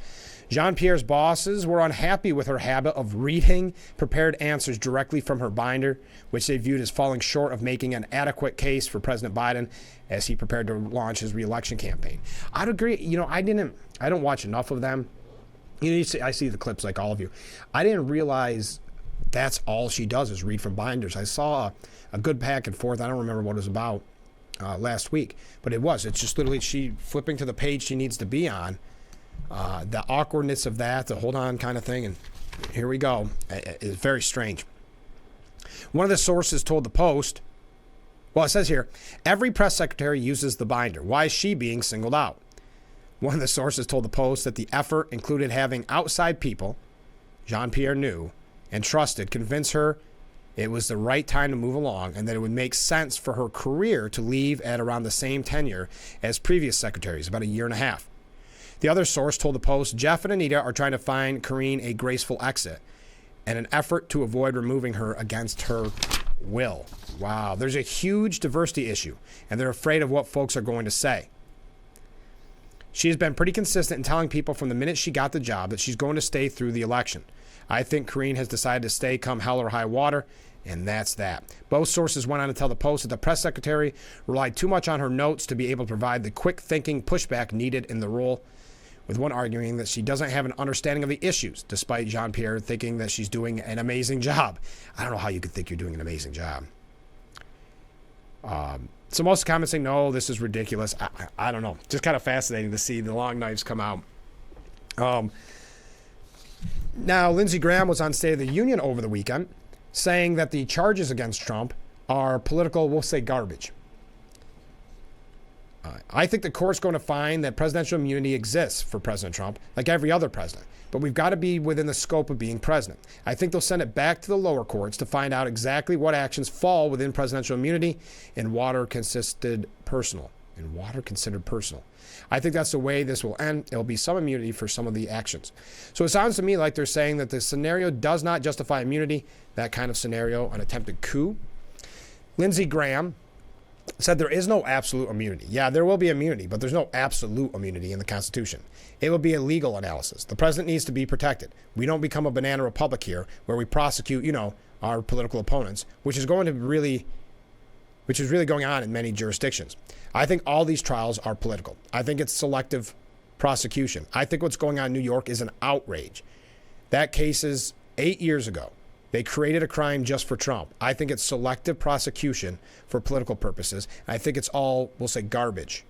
Jean-Pierre's bosses were unhappy with her habit of reading prepared answers directly from her binder, which they viewed as falling short of making an adequate case for President Biden as he prepared to launch his re-election campaign. I'd agree. I don't watch enough of them. I see the clips like all of you. I didn't realize that's all she does is read from binders. I saw a good back and forth. I don't remember what it was about last week, but it's just literally she flipping to the page she needs to be on. The awkwardness of that, the hold on kind of thing, and here we go. It's very strange. One of the sources told the Post, well, it says here, every press secretary uses the binder. Why is she being singled out? One of the sources told the Post that the effort included having outside people, Jean-Pierre knew and trusted, convince her it was the right time to move along and that it would make sense for her career to leave at around the same tenure as previous secretaries, about a year and a half. The other source told the Post Jeff and Anita are trying to find Karine a graceful exit in an effort to avoid removing her against her will. Wow, there's a huge diversity issue, and they're afraid of what folks are going to say. She has been pretty consistent in telling people from the minute she got the job that she's going to stay through the election. I think Karine has decided to stay come hell or high water, and that's that. Both sources went on to tell the Post that the press secretary relied too much on her notes to be able to provide the quick-thinking pushback needed in the role, with one arguing that she doesn't have an understanding of the issues, despite Jean-Pierre thinking that she's doing an amazing job. I don't know how you could think you're doing an amazing job. So most comments saying, no, this is ridiculous. I don't know. Just kind of fascinating to see the long knives come out. Now, Lindsey Graham was on State of the Union over the weekend saying that the charges against Trump are political, we'll say garbage. I think the court's going to find that presidential immunity exists for President Trump, like every other president. But we've got to be within the scope of being president. I think they'll send it back to the lower courts to find out exactly what actions fall within presidential immunity and what are considered personal. I think that's the way this will end. There'll be some immunity for some of the actions. So it sounds to me like they're saying that the scenario does not justify immunity, that kind of scenario, an attempted coup. Lindsey Graham said there is no absolute immunity. Yeah, there will be immunity, but there's no absolute immunity in the Constitution. It will be a legal analysis. The president needs to be protected. We don't become a banana republic here where we prosecute, our political opponents, which is really going on in many jurisdictions. I think all these trials are political. I think it's selective prosecution. I think what's going on in New York is an outrage. That case is 8 years ago. They created a crime just for Trump. I think it's selective prosecution for political purposes. I think it's all, we'll say, garbage.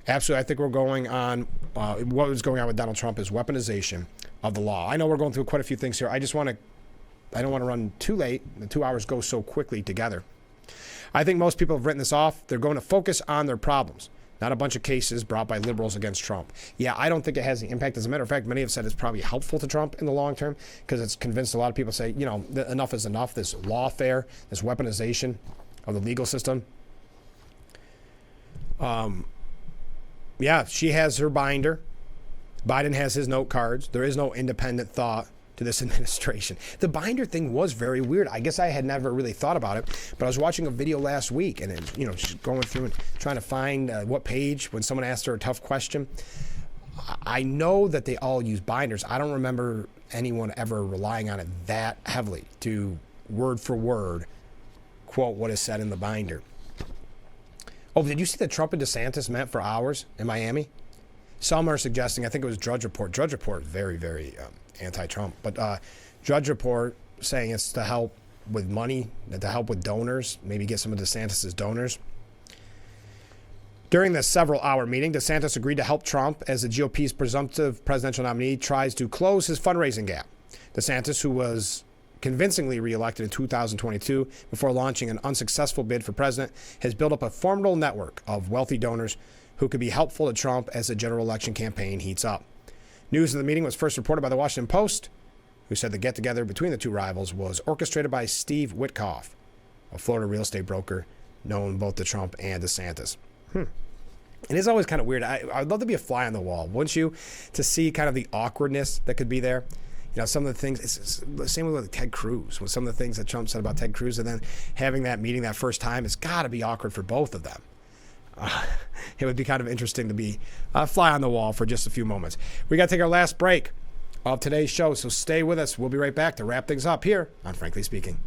Absolutely, I think we're going on, what was going on with Donald Trump is weaponization of the law. I know we're going through quite a few things here. I don't want to run too late. The 2 hours go so quickly together. I think most people have written this off. They're going to focus on their problems, not a bunch of cases brought by liberals against Trump. Yeah, I don't think it has the impact. As a matter of fact, many have said it's probably helpful to Trump in the long term because it's convinced a lot of people say, enough is enough. This lawfare, this weaponization of the legal system. Yeah, she has her binder. Biden has his note cards. There is no independent thought to this administration. The binder thing was very weird. I guess I had never really thought about it, but I was watching a video last week and she's going through and trying to find what page when someone asked her a tough question. I know that they all use binders. I don't remember anyone ever relying on it that heavily to word for word quote what is said in the binder. Oh, did you see that Trump and DeSantis met for hours in Miami? Some are suggesting, I think it was Drudge Report. Drudge Report is very, very anti-Trump. But Drudge Report saying it's to help with money, to help with donors, maybe get some of DeSantis' donors. During the several-hour meeting, DeSantis agreed to help Trump as the GOP's presumptive presidential nominee tries to close his fundraising gap. DeSantis, who was convincingly reelected in 2022 before launching an unsuccessful bid for president, has built up a formidable network of wealthy donors who could be helpful to Trump as the general election campaign heats up. News of the meeting was first reported by the Washington Post, who said the get-together between the two rivals was orchestrated by Steve Witkoff, a Florida real estate broker known both to Trump and DeSantis. It is always kind of weird. I'd love to be a fly on the wall, wouldn't you? To see kind of the awkwardness that could be there. Some of the things, it's the same with Ted Cruz, with some of the things that Trump said about Ted Cruz, and then having that meeting that first time, it's got to be awkward for both of them. It would be kind of interesting to be a fly on the wall for just a few moments. We got to take our last break of today's show, so stay with us. We'll be right back to wrap things up here on Frankly Speaking.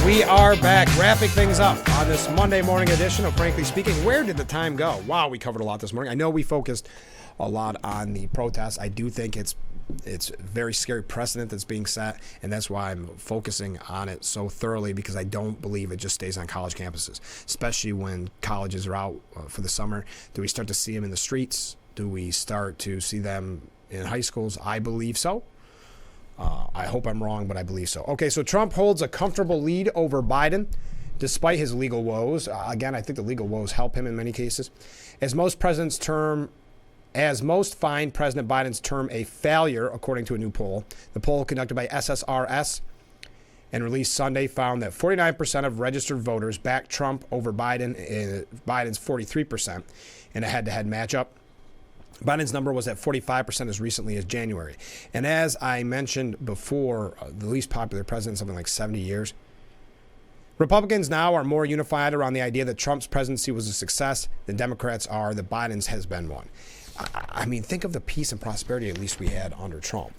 We are back wrapping things up on this Monday morning edition of Frankly Speaking. Where did the time go? Wow, we covered a lot this morning. I know we focused a lot on the protests. I do think it's a very scary precedent that's being set, and that's why I'm focusing on it so thoroughly, because I don't believe it just stays on college campuses, especially when colleges are out for the summer. Do we start to see them in the streets? Do we start to see them in high schools? I believe so. I hope I'm wrong, but I believe so. Okay, so Trump holds a comfortable lead over Biden despite his legal woes. Again, I think the legal woes help him in many cases. As most find President Biden's term a failure, according to a new poll. The poll conducted by SSRS and released Sunday found that 49% of registered voters backed Trump over Biden, Biden's 43% in a head-to-head matchup. Biden's number was at 45% as recently as January. And as I mentioned before, the least popular president in something like 70 years. Republicans now are more unified around the idea that Trump's presidency was a success than Democrats are that Biden's has been one. I mean, think of the peace and prosperity at least we had under Trump.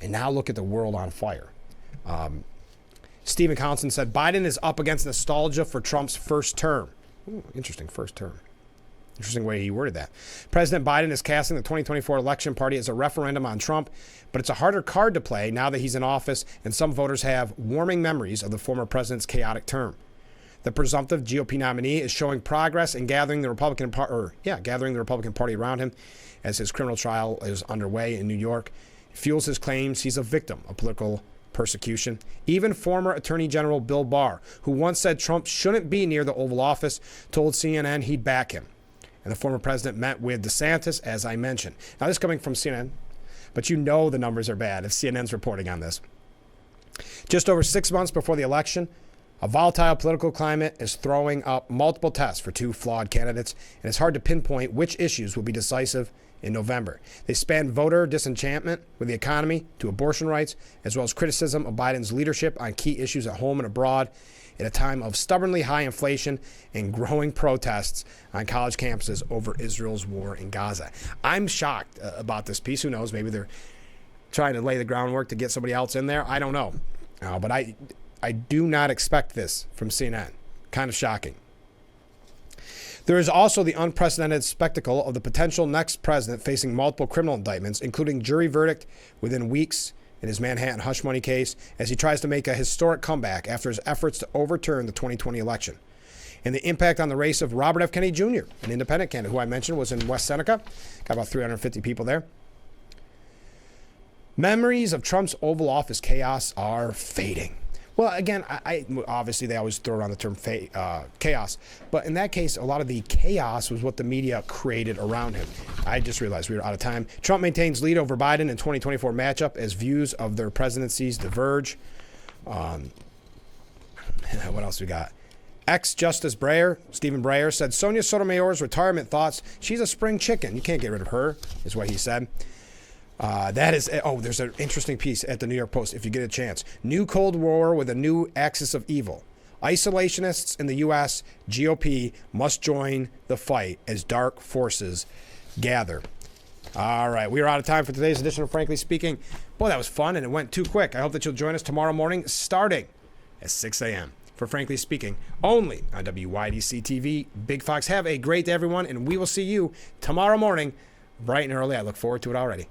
And now look at the world on fire. Stephen Collison said, Biden is up against nostalgia for Trump's first term. Ooh, interesting, first term. Interesting way he worded that. President Biden is casting the 2024 election party as a referendum on Trump, but it's a harder card to play now that he's in office, and some voters have warming memories of the former president's chaotic term. The presumptive GOP nominee is showing progress in gathering the Republican Party around him as his criminal trial is underway in New York. It fuels his claims he's a victim of political persecution. Even former Attorney General Bill Barr, who once said Trump shouldn't be near the Oval Office, told CNN he'd back him. And the former president met with DeSantis, as I mentioned. Now, this is coming from CNN, but you know the numbers are bad if CNN's reporting on this. Just over 6 months before the election, a volatile political climate is throwing up multiple tests for two flawed candidates, and it's hard to pinpoint which issues will be decisive in November. They span voter disenchantment with the economy to abortion rights, as well as criticism of Biden's leadership on key issues at home and abroad, at a time of stubbornly high inflation and growing protests on college campuses over Israel's war in Gaza. I'm shocked about this piece. Who knows? Maybe they're trying to lay the groundwork to get somebody else in there. I don't know. But I do not expect this from CNN. Kind of shocking. There is also the unprecedented spectacle of the potential next president facing multiple criminal indictments, including jury verdict within weeks in his Manhattan hush money case, as he tries to make a historic comeback after his efforts to overturn the 2020 election. And the impact on the race of Robert F. Kennedy Jr., an independent candidate who I mentioned was in West Seneca, got about 350 people there. Memories of Trump's Oval Office chaos are fading. Well, again, I obviously they always throw around the term chaos, but in that case, a lot of the chaos was what the media created around him. I just realized we were out of time. Trump maintains lead over Biden in 2024 matchup as views of their presidencies diverge. What else we got? Ex-Justice Stephen Breyer, said Sonia Sotomayor's retirement thoughts. She's a spring chicken. You can't get rid of her, is what he said. There's an interesting piece at the New York Post, if you get a chance. New Cold War with a new axis of evil. Isolationists in the U.S., GOP must join the fight as dark forces gather. All right, we are out of time for today's edition of Frankly Speaking. Boy, that was fun, and it went too quick. I hope that you'll join us tomorrow morning, starting at 6 a.m. for Frankly Speaking, only on WYDC TV. Big Fox, have a great day, everyone, and we will see you tomorrow morning, bright and early. I look forward to it already.